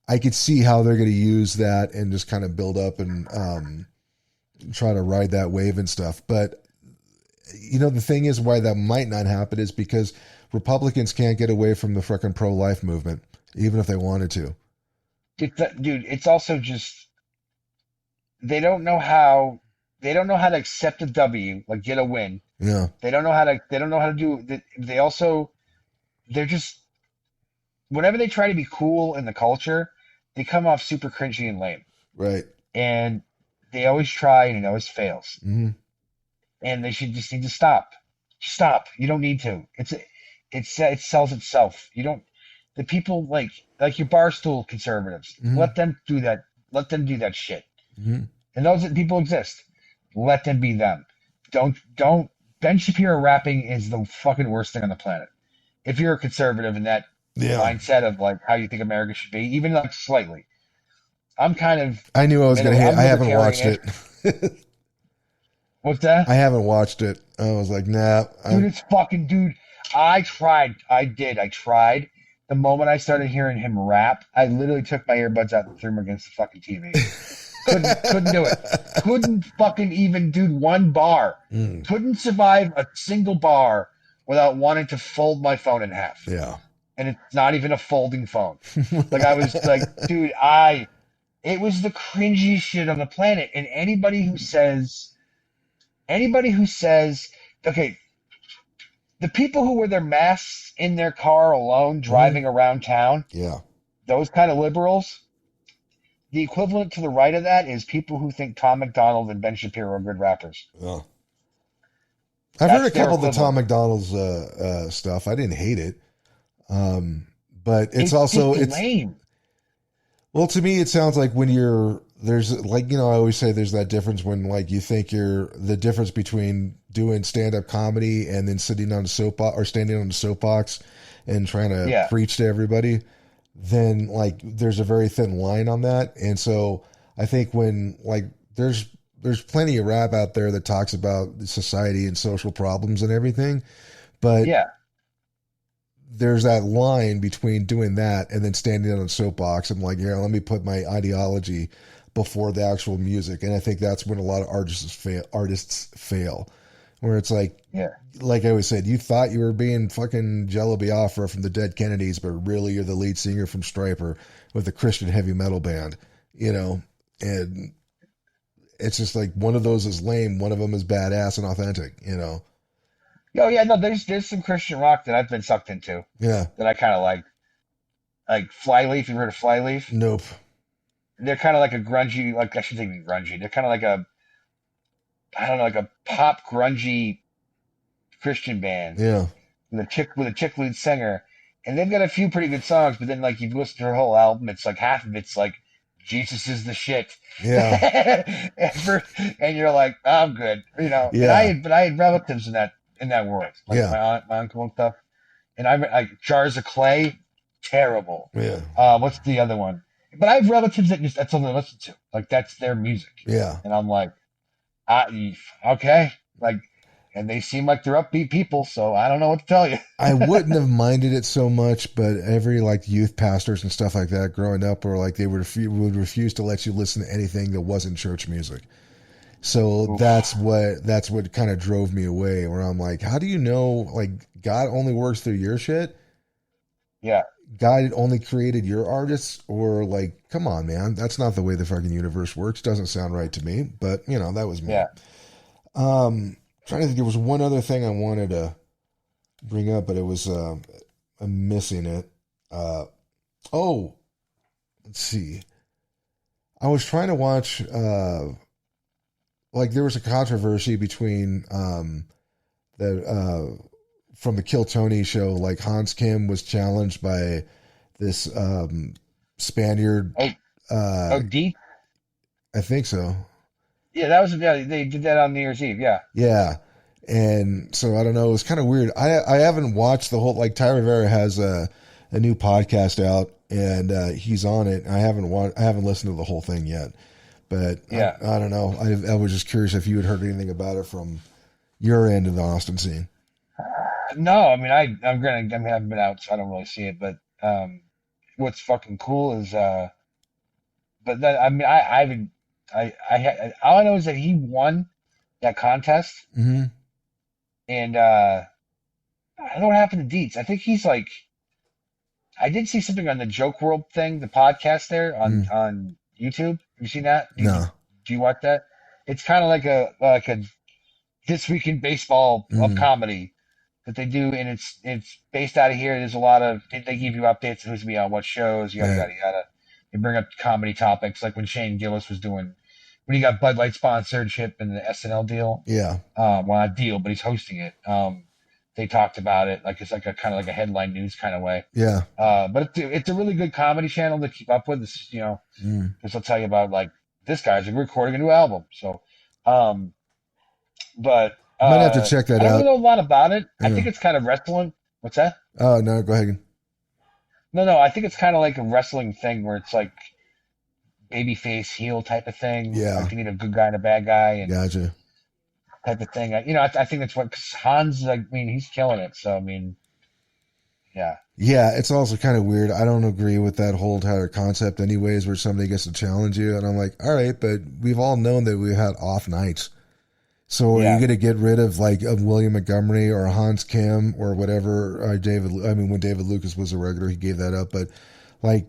[SPEAKER 1] I could see how they're going to use that and just kind of build up and try to ride that wave and stuff. But the thing is, why that might not happen is because Republicans can't get away from the freaking pro-life movement, even if they wanted to.
[SPEAKER 2] Dude, it's also just they don't know how to accept a W, like get a win.
[SPEAKER 1] Yeah,
[SPEAKER 2] They don't know how to do they also they're just whenever they try to be cool in the culture, they come off super cringy and lame.
[SPEAKER 1] right.
[SPEAKER 2] And they always try and it always fails.
[SPEAKER 1] Hmm.
[SPEAKER 2] And they should just need to stop. Stop. You don't need to. It sells itself. You don't the people like your barstool conservatives.
[SPEAKER 1] Hmm.
[SPEAKER 2] Let them do that. Let them do that shit.
[SPEAKER 1] Hmm.
[SPEAKER 2] And those people exist. Let them be them. Don't Ben Shapiro rapping is the fucking worst thing on the planet. If you're a conservative in that
[SPEAKER 1] Yeah,
[SPEAKER 2] mindset of like how you think America should be, even like slightly. I'm kind of
[SPEAKER 1] I knew I was going to hate.
[SPEAKER 2] I'm
[SPEAKER 1] I haven't watched
[SPEAKER 2] libertarian.
[SPEAKER 1] it.
[SPEAKER 2] What's that?
[SPEAKER 1] I haven't watched it. I was like, nah.
[SPEAKER 2] Dude, it's fucking dude. I tried. I did. I tried. The moment I started hearing him rap, I literally took my earbuds out and threw them against the fucking TV. Couldn't do it. Couldn't fucking even do one bar.
[SPEAKER 1] Mm,
[SPEAKER 2] Couldn't survive a single bar without wanting to fold my phone in half.
[SPEAKER 1] yeah.
[SPEAKER 2] And it's not even a folding phone. Like, I was like, dude, it was the cringiest shit on the planet. And anybody who says, okay, the people who wear their masks in their car alone
[SPEAKER 1] Hmm.
[SPEAKER 2] driving around town,
[SPEAKER 1] Yeah.
[SPEAKER 2] those kind of liberals, the equivalent to the right of that is people who think Tom McDonald and Ben Shapiro are good rappers.
[SPEAKER 1] Yeah. I've heard
[SPEAKER 2] That's
[SPEAKER 1] a
[SPEAKER 2] their
[SPEAKER 1] couple of the Tom
[SPEAKER 2] equivalent.
[SPEAKER 1] McDonald's stuff. I didn't hate it. But it's
[SPEAKER 2] It's
[SPEAKER 1] also
[SPEAKER 2] just
[SPEAKER 1] it's
[SPEAKER 2] lame.
[SPEAKER 1] well, to me it sounds like when there's like, I always say there's that difference when like you think you're the difference between doing stand-up comedy and then sitting on a soapbox or standing on a soapbox and trying to
[SPEAKER 2] Yeah.
[SPEAKER 1] preach to everybody. Then like there's a very thin line on that. And so I think when like there's plenty of rap out there that talks about society and social problems and everything, but
[SPEAKER 2] Yeah.
[SPEAKER 1] there's that line between doing that and then standing on a soapbox and like, yeah, let me put my ideology before the actual music. And I think that's when a lot of artists fail where it's
[SPEAKER 2] Yeah.
[SPEAKER 1] like I always said, you thought you were being fucking Jello Biafra from the Dead Kennedys, but really you're the lead singer from Stryper with a Christian heavy metal band, you know, and it's just like one of those is lame, one of them is badass and authentic, you know.
[SPEAKER 2] Oh yeah, no, there's some Christian rock that I've been sucked into
[SPEAKER 1] Yeah.
[SPEAKER 2] that I kind of like Flyleaf. You've heard of Flyleaf?
[SPEAKER 1] Nope.
[SPEAKER 2] They're kind of like a grungy, like I should say grungy. They're kind of like a, I don't know, like a pop grungy Christian band
[SPEAKER 1] Yeah.
[SPEAKER 2] with a chick lead singer, and they've got a few pretty good songs. But then like you've listened to her whole album, it's like half of it's like Jesus is the shit,
[SPEAKER 1] Yeah.
[SPEAKER 2] and you're like, oh, I'm good, you know. And
[SPEAKER 1] Yeah.
[SPEAKER 2] I had relatives in that world, like
[SPEAKER 1] Yeah.
[SPEAKER 2] my aunt, my uncle, and stuff. And I like Jars of Clay, terrible.
[SPEAKER 1] Yeah.
[SPEAKER 2] What's the other one? But I have relatives that just that's all they listen to. Like that's their music,
[SPEAKER 1] Yeah.
[SPEAKER 2] and I'm like, okay, like, and they seem like they're upbeat people, so I don't know what to tell you.
[SPEAKER 1] I wouldn't have minded it so much, but every like youth pastors and stuff like that growing up were like they would refuse to let you listen to anything that wasn't church music. So
[SPEAKER 2] Oof.
[SPEAKER 1] that's what kind of drove me away. Where I'm like, how do you know like God only works through your shit?
[SPEAKER 2] Yeah,
[SPEAKER 1] God only created your artists, or like, come on, man, that's not the way the fucking universe works. Doesn't sound right to me. But you know, that was me.
[SPEAKER 2] yeah.
[SPEAKER 1] Trying to think, there was one other thing I wanted to bring up, but it was I'm missing it. Uh, oh, let's see. I was trying to watch. Like there was a controversy between the from the Kill Tony show. Like Hans Kim was challenged by this Spaniard.
[SPEAKER 2] Oh,
[SPEAKER 1] Uh,
[SPEAKER 2] oh, deep.
[SPEAKER 1] I think so.
[SPEAKER 2] Yeah, that was yeah. They did that on New Year's Eve. Yeah,
[SPEAKER 1] Yeah. And so I don't know. It was kind of weird. I haven't watched the whole, like Ty Rivera has a new podcast out and he's on it. I haven't listened to the whole thing yet, but
[SPEAKER 2] yeah.
[SPEAKER 1] I don't know. I was just curious if you had heard anything about it from your end of the Austin scene.
[SPEAKER 2] No, I mean I'm granted I haven't been out, so I don't really see it. But what's fucking cool is but then I mean I haven't all I know is that he won that contest,
[SPEAKER 1] Hmm.
[SPEAKER 2] and I don't know what happened to Dietz. I think he's like I did see something on the Joke World thing, the podcast there
[SPEAKER 1] Mm.
[SPEAKER 2] on YouTube. Have you seen that?
[SPEAKER 1] No.
[SPEAKER 2] Do you watch that? It's kind of like a This Week in Baseball of
[SPEAKER 1] Mm.
[SPEAKER 2] comedy that they do, and it's based out of here. There's a lot of they give you updates on who's gonna be on what shows, yada
[SPEAKER 1] Right.
[SPEAKER 2] yada yada. They bring up comedy topics like when Shane Gillis was doing when he got Bud Light sponsorship and the SNL deal.
[SPEAKER 1] Yeah.
[SPEAKER 2] Well, not deal, but he's hosting it. They talked about it like it's like a kind of like a headline news kind of way.
[SPEAKER 1] Yeah.
[SPEAKER 2] But it's a really good comedy channel to keep up with. It's, you know,
[SPEAKER 1] Mm.
[SPEAKER 2] because they'll tell you about like this guy's recording a new album. So, um, but
[SPEAKER 1] Might have to check that
[SPEAKER 2] I don't really
[SPEAKER 1] out.
[SPEAKER 2] know a lot about it. I
[SPEAKER 1] Yeah.
[SPEAKER 2] think it's kind of wrestling. What's that?
[SPEAKER 1] Oh no, go ahead.
[SPEAKER 2] No, I think it's kind of like a wrestling thing where it's like baby face heel type of thing.
[SPEAKER 1] Yeah.
[SPEAKER 2] Like they need a good guy and a bad guy and
[SPEAKER 1] Gotcha.
[SPEAKER 2] type of thing. You know, I think that's what cause Hans. Like, I mean, he's killing it. So I mean, yeah,
[SPEAKER 1] Yeah, it's also kind of weird. I don't agree with that whole entire concept, anyways, where somebody gets to challenge you, and I'm like, all right, but we've all known that we've had off nights. So are you
[SPEAKER 2] yeah,
[SPEAKER 1] going to get rid of like of William Montgomery or Hans Kim or whatever? David, I mean, when David Lucas was a regular, he gave that up, but like,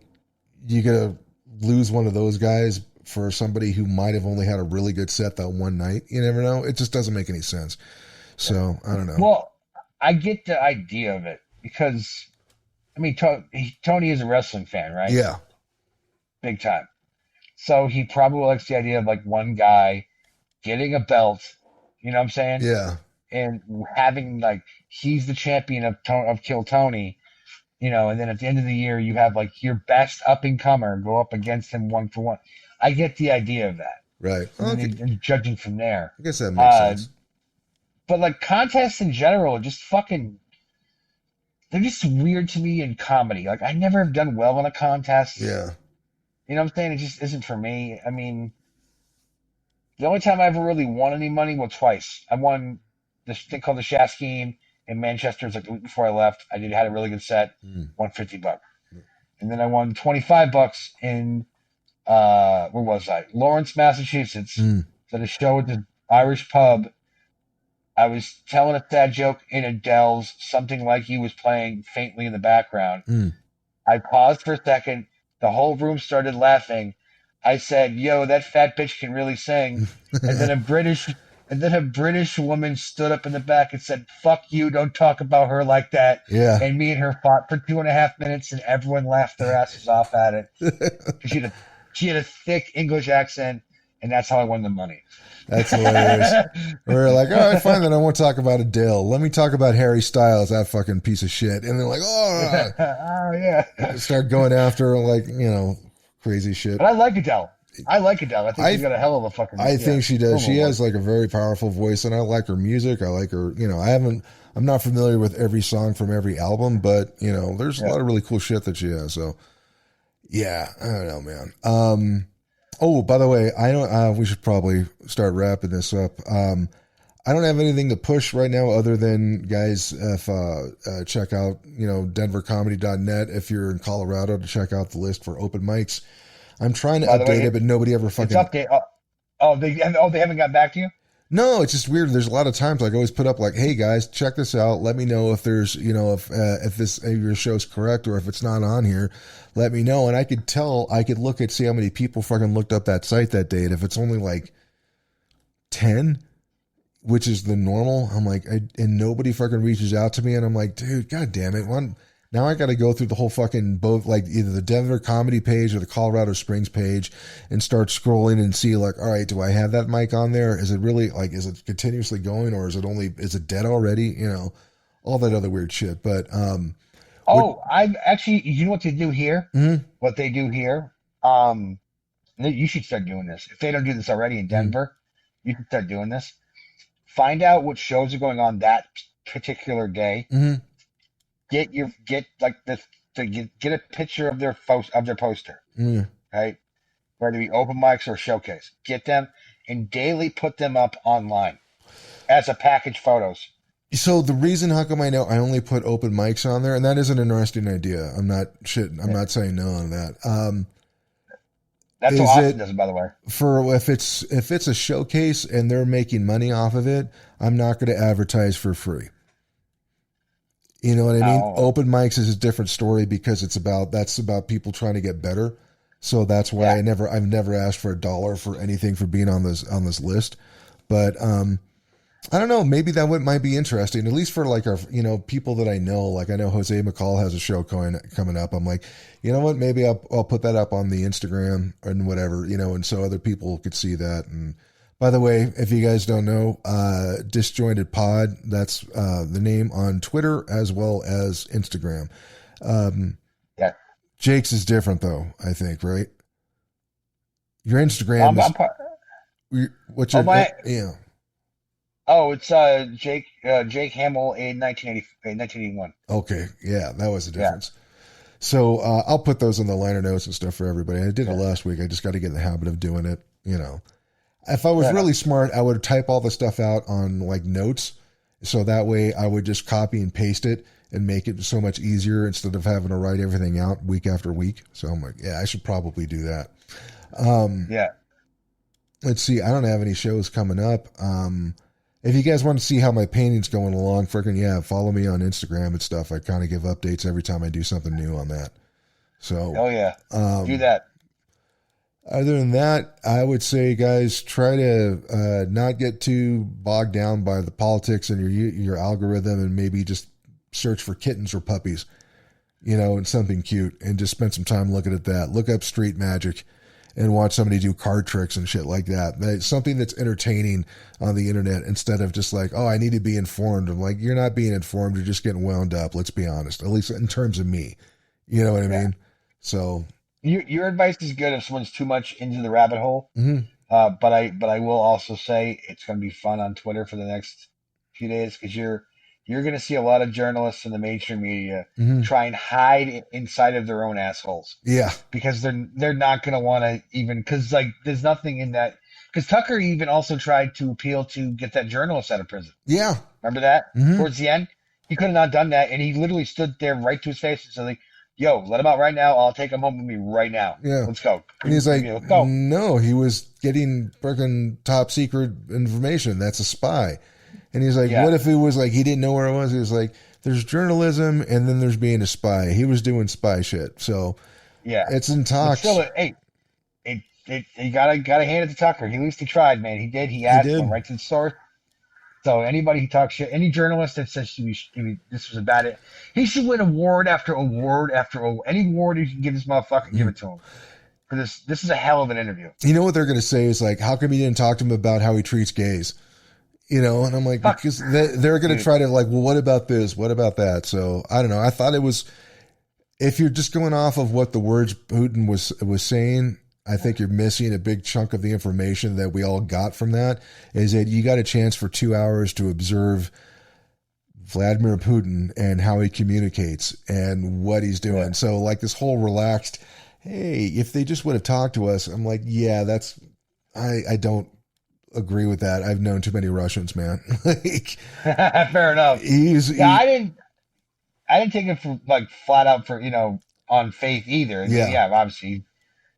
[SPEAKER 1] you got to lose one of those guys for somebody who might have only had a really good set that one night. You never know. It just doesn't make any sense. So I don't know.
[SPEAKER 2] well, I get the idea of it because I mean, Tony is a wrestling fan, right?
[SPEAKER 1] Yeah,
[SPEAKER 2] Big time. So he probably likes the idea of like one guy getting a belt, you know what I'm saying?
[SPEAKER 1] yeah,
[SPEAKER 2] And having like he's the champion of Kill Tony, you know, and then at the end of the year you have like your best up and comer go up against him one for one. I get the idea of that,
[SPEAKER 1] right.
[SPEAKER 2] and then
[SPEAKER 1] Okay,
[SPEAKER 2] and judging from there.
[SPEAKER 1] I guess that makes
[SPEAKER 2] Uh,
[SPEAKER 1] sense.
[SPEAKER 2] but like contests in general are just fucking. They're just weird to me in comedy. Like I never have done well in a contest.
[SPEAKER 1] Yeah.
[SPEAKER 2] You know what I'm saying? It just isn't for me. I mean, the only time I ever really won any money, well, twice. I won this thing called the Shaft Scheme in Manchester. It was like the week before I left. I had a really good set,
[SPEAKER 1] Mm.
[SPEAKER 2] won $50, and then I won $25 in where was I? Lawrence, Massachusetts.
[SPEAKER 1] Mm.
[SPEAKER 2] At a show at the Irish pub, I was telling a sad joke in Adele's Something Like You was playing faintly in the background.
[SPEAKER 1] Mm.
[SPEAKER 2] I paused for a second. The whole room started laughing. I said, "Yo, that fat bitch can really sing." And then a British and then a British woman stood up in the back and said, "Fuck you, don't talk about her like that."
[SPEAKER 1] Yeah.
[SPEAKER 2] And me and her fought for 2.5 minutes, and everyone laughed their asses off at it. 'Cause she had a thick English accent, and that's how I won the money.
[SPEAKER 1] That's hilarious. We're like, all right, fine, then I won't talk about Adele. Let me talk about Harry Styles, that fucking piece of shit. And they're like, oh,
[SPEAKER 2] Oh yeah.
[SPEAKER 1] start going after her, like, crazy shit.
[SPEAKER 2] But I like Adele. I like Adele. I think
[SPEAKER 1] I
[SPEAKER 2] she's got a hell of a fucking.
[SPEAKER 1] I think she does. She has
[SPEAKER 2] voice.
[SPEAKER 1] like a very powerful voice, and I like her music. I like her. I'm not familiar with every song from every album, but there's a lot of really cool shit that she has. So, yeah, I don't know, man. Oh, by the way, I don't. We should probably start wrapping this up. I don't have anything to push right now, other than guys, if check out denvercomedy.net if you're in Colorado to check out the list for open mics. I'm trying to
[SPEAKER 2] By the way,
[SPEAKER 1] update it, but nobody ever
[SPEAKER 2] it's
[SPEAKER 1] fucking.
[SPEAKER 2] update. They haven't got back to you.
[SPEAKER 1] No, it's just weird. There's a lot of times like I always put up like, "Hey guys, check this out. Let me know if there's if your show's correct or if it's not on here. Let me know." And I could look at see how many people fucking looked up that site that day. And if it's only like 10, which is the normal, I'm like, and nobody fucking reaches out to me, and I'm like, dude, god damn it, now I got to go through the whole fucking both, like either the Denver comedy page or the Colorado Springs page, and start scrolling and see like, all right, do I have that mic on there? Is it really like, is it continuously going, or is it dead already? All that other weird shit. But
[SPEAKER 2] I actually, you know what they do here?
[SPEAKER 1] mm-hmm,
[SPEAKER 2] What they do here? You should start doing this. If they don't do this already in
[SPEAKER 1] mm-hmm,
[SPEAKER 2] Denver, you should start doing this. Find out what shows are going on that particular day.
[SPEAKER 1] mm-hmm.
[SPEAKER 2] Get like this to get a picture of their poster,
[SPEAKER 1] Mm-hmm.
[SPEAKER 2] right? Whether it be open mics or showcase. Get them and daily put them up online as a package photos.
[SPEAKER 1] So the reason how come I know I only put open mics on there, and that is an interesting idea. I'm not saying no on that.
[SPEAKER 2] That's what Austin does, by the way.
[SPEAKER 1] For if it's a showcase and they're making money off of it, I'm not going to advertise for free. You know what I mean?
[SPEAKER 2] Oh.
[SPEAKER 1] Open mics is a different story because that's about people trying to get better. So that's why I've never asked for $1 for anything for being on this list. But I don't know. Maybe that might be interesting, at least for like our people that I know. Like I know Jose McCall has a show coming up. I'm like, you know what? Maybe I'll put that up on the Instagram and whatever, and so other people could see that. And by the way, if you guys don't know, Disjointed Pod, that's the name on Twitter as well as Instagram.
[SPEAKER 2] Yeah.
[SPEAKER 1] Jake's is different though, I think, right? Your Instagram what's your yeah.
[SPEAKER 2] Oh, it's Jake Hamill in 1981.
[SPEAKER 1] Okay, yeah, that was the difference. Yeah. So I'll put those in the liner notes and stuff for everybody. I did it last week. I just got to get in the habit of doing it. If I was really smart, I would type all the stuff out on like notes, so that way I would just copy and paste it and make it so much easier instead of having to write everything out week after week. So I'm like, yeah, I should probably do that.
[SPEAKER 2] Yeah.
[SPEAKER 1] Let's see. I don't have any shows coming up. If you guys want to see how my painting's going along, follow me on Instagram and stuff. I kind of give updates every time I do something new on that. So,
[SPEAKER 2] do that.
[SPEAKER 1] Other than that, I would say, guys, try to not get too bogged down by the politics and your algorithm, and maybe just search for kittens or puppies, and something cute, and just spend some time looking at that. Look up street magic and watch somebody do card tricks and shit like that. That's something that's entertaining on the internet, instead of just like, oh, I need to be informed. I'm like, you're not being informed. You're just getting wound up. Let's be honest, at least in terms of me. You know what I mean? So
[SPEAKER 2] your advice is good if someone's too much into the rabbit hole.
[SPEAKER 1] Mm-hmm.
[SPEAKER 2] But I will also say it's going to be fun on Twitter for the next few days, because you're going to see a lot of journalists in the mainstream media try and hide inside of their own assholes.
[SPEAKER 1] Yeah.
[SPEAKER 2] Because they're not going to want to even, because like there's nothing in that. Because Tucker even also tried to appeal to get that journalist out of prison.
[SPEAKER 1] Yeah.
[SPEAKER 2] Remember that? Towards the end? He could have not done that, and he literally stood there right to his face and said, like, yo, let him out right now. I'll take him home with me right now.
[SPEAKER 1] Yeah.
[SPEAKER 2] Let's go.
[SPEAKER 1] And he's like,
[SPEAKER 2] let's go.
[SPEAKER 1] No, he was getting freaking top secret information. That's a spy. And he's like,
[SPEAKER 2] Yeah,
[SPEAKER 1] what if it was like he didn't know where I was? He was like, there's journalism and then there's being a spy. He was doing spy shit. So
[SPEAKER 2] yeah.
[SPEAKER 1] it's in
[SPEAKER 2] But still,
[SPEAKER 1] talks.
[SPEAKER 2] hey, you gotta hand it to Tucker. He at least he tried, man. He did. He
[SPEAKER 1] He
[SPEAKER 2] asked, went
[SPEAKER 1] did.
[SPEAKER 2] right to the source. So anybody who talks shit, any journalist that says this was a bad, he should win award after award after award. Any award you can give this motherfucker, give
[SPEAKER 1] Mm.
[SPEAKER 2] it to him for this. This is a hell of an interview.
[SPEAKER 1] You know what they're going to say is like, how come you didn't talk to him about how he treats gays? You know, and I'm like,
[SPEAKER 2] Fuck,
[SPEAKER 1] because they're going to
[SPEAKER 2] dude.
[SPEAKER 1] try to like, well, what about this? What about that? So I don't know. I thought it was, if you're just going off of what the words Putin was saying, I think you're missing a big chunk of the information that we all got from that. Is that you got a chance for 2 hours to observe Vladimir Putin and how he communicates and what he's doing.
[SPEAKER 2] Yeah.
[SPEAKER 1] So like this whole relaxed, hey, if they just would have talked to us, I'm like, yeah, that's I don't agree with that. I've known too many Russians, man. Like
[SPEAKER 2] Fair enough.
[SPEAKER 1] he's
[SPEAKER 2] Yeah, I didn't take it for like flat out for on faith either. I mean,
[SPEAKER 1] yeah.
[SPEAKER 2] yeah, obviously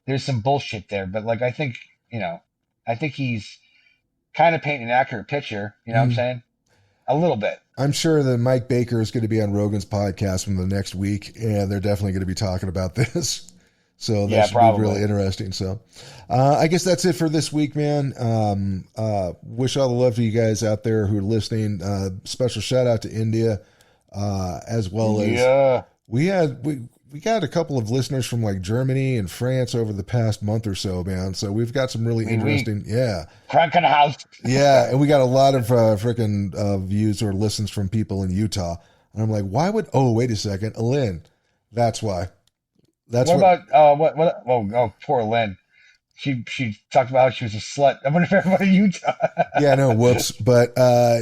[SPEAKER 2] there's some bullshit there, but like I think he's kind of painting an accurate picture. You know what I'm
[SPEAKER 1] Mm.
[SPEAKER 2] saying? A little bit.
[SPEAKER 1] I'm sure that Mike Baker is going to be on Rogan's podcast from the next week, and they're definitely going to be talking about this. So that
[SPEAKER 2] Yeah,
[SPEAKER 1] should be really
[SPEAKER 2] probably.
[SPEAKER 1] interesting. So I guess that's it for this week, man. Wish all the love to you guys out there who are listening. Special shout out to India, as well as
[SPEAKER 2] Yeah.
[SPEAKER 1] we got a couple of listeners from like Germany and France over the past month or so, man. So we've got some really interesting, yeah.
[SPEAKER 2] Cranking the house.
[SPEAKER 1] Yeah, and we got a lot of freaking views or listens from people in Utah. And I'm like, why would? Oh, wait a second, Lynn. That's why. That's
[SPEAKER 2] What
[SPEAKER 1] what.
[SPEAKER 2] about what? Oh, poor Lynn. She talked about how she was a slut. I wonder if everybody in Utah.
[SPEAKER 1] Yeah, no, whoops. But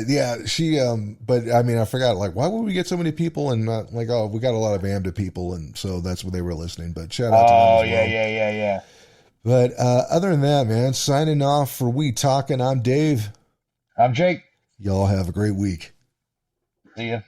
[SPEAKER 1] yeah, she. But I mean, I forgot. Like, why would we get so many people? And like, oh, we got a lot of AMDA people, and so that's what they were listening. But shout out to them
[SPEAKER 2] Oh
[SPEAKER 1] as
[SPEAKER 2] yeah,
[SPEAKER 1] well.
[SPEAKER 2] yeah, yeah, yeah.
[SPEAKER 1] But other than that, man, signing off for We Talking. I'm Dave.
[SPEAKER 2] I'm Jake.
[SPEAKER 1] Y'all have a great week.
[SPEAKER 2] See ya.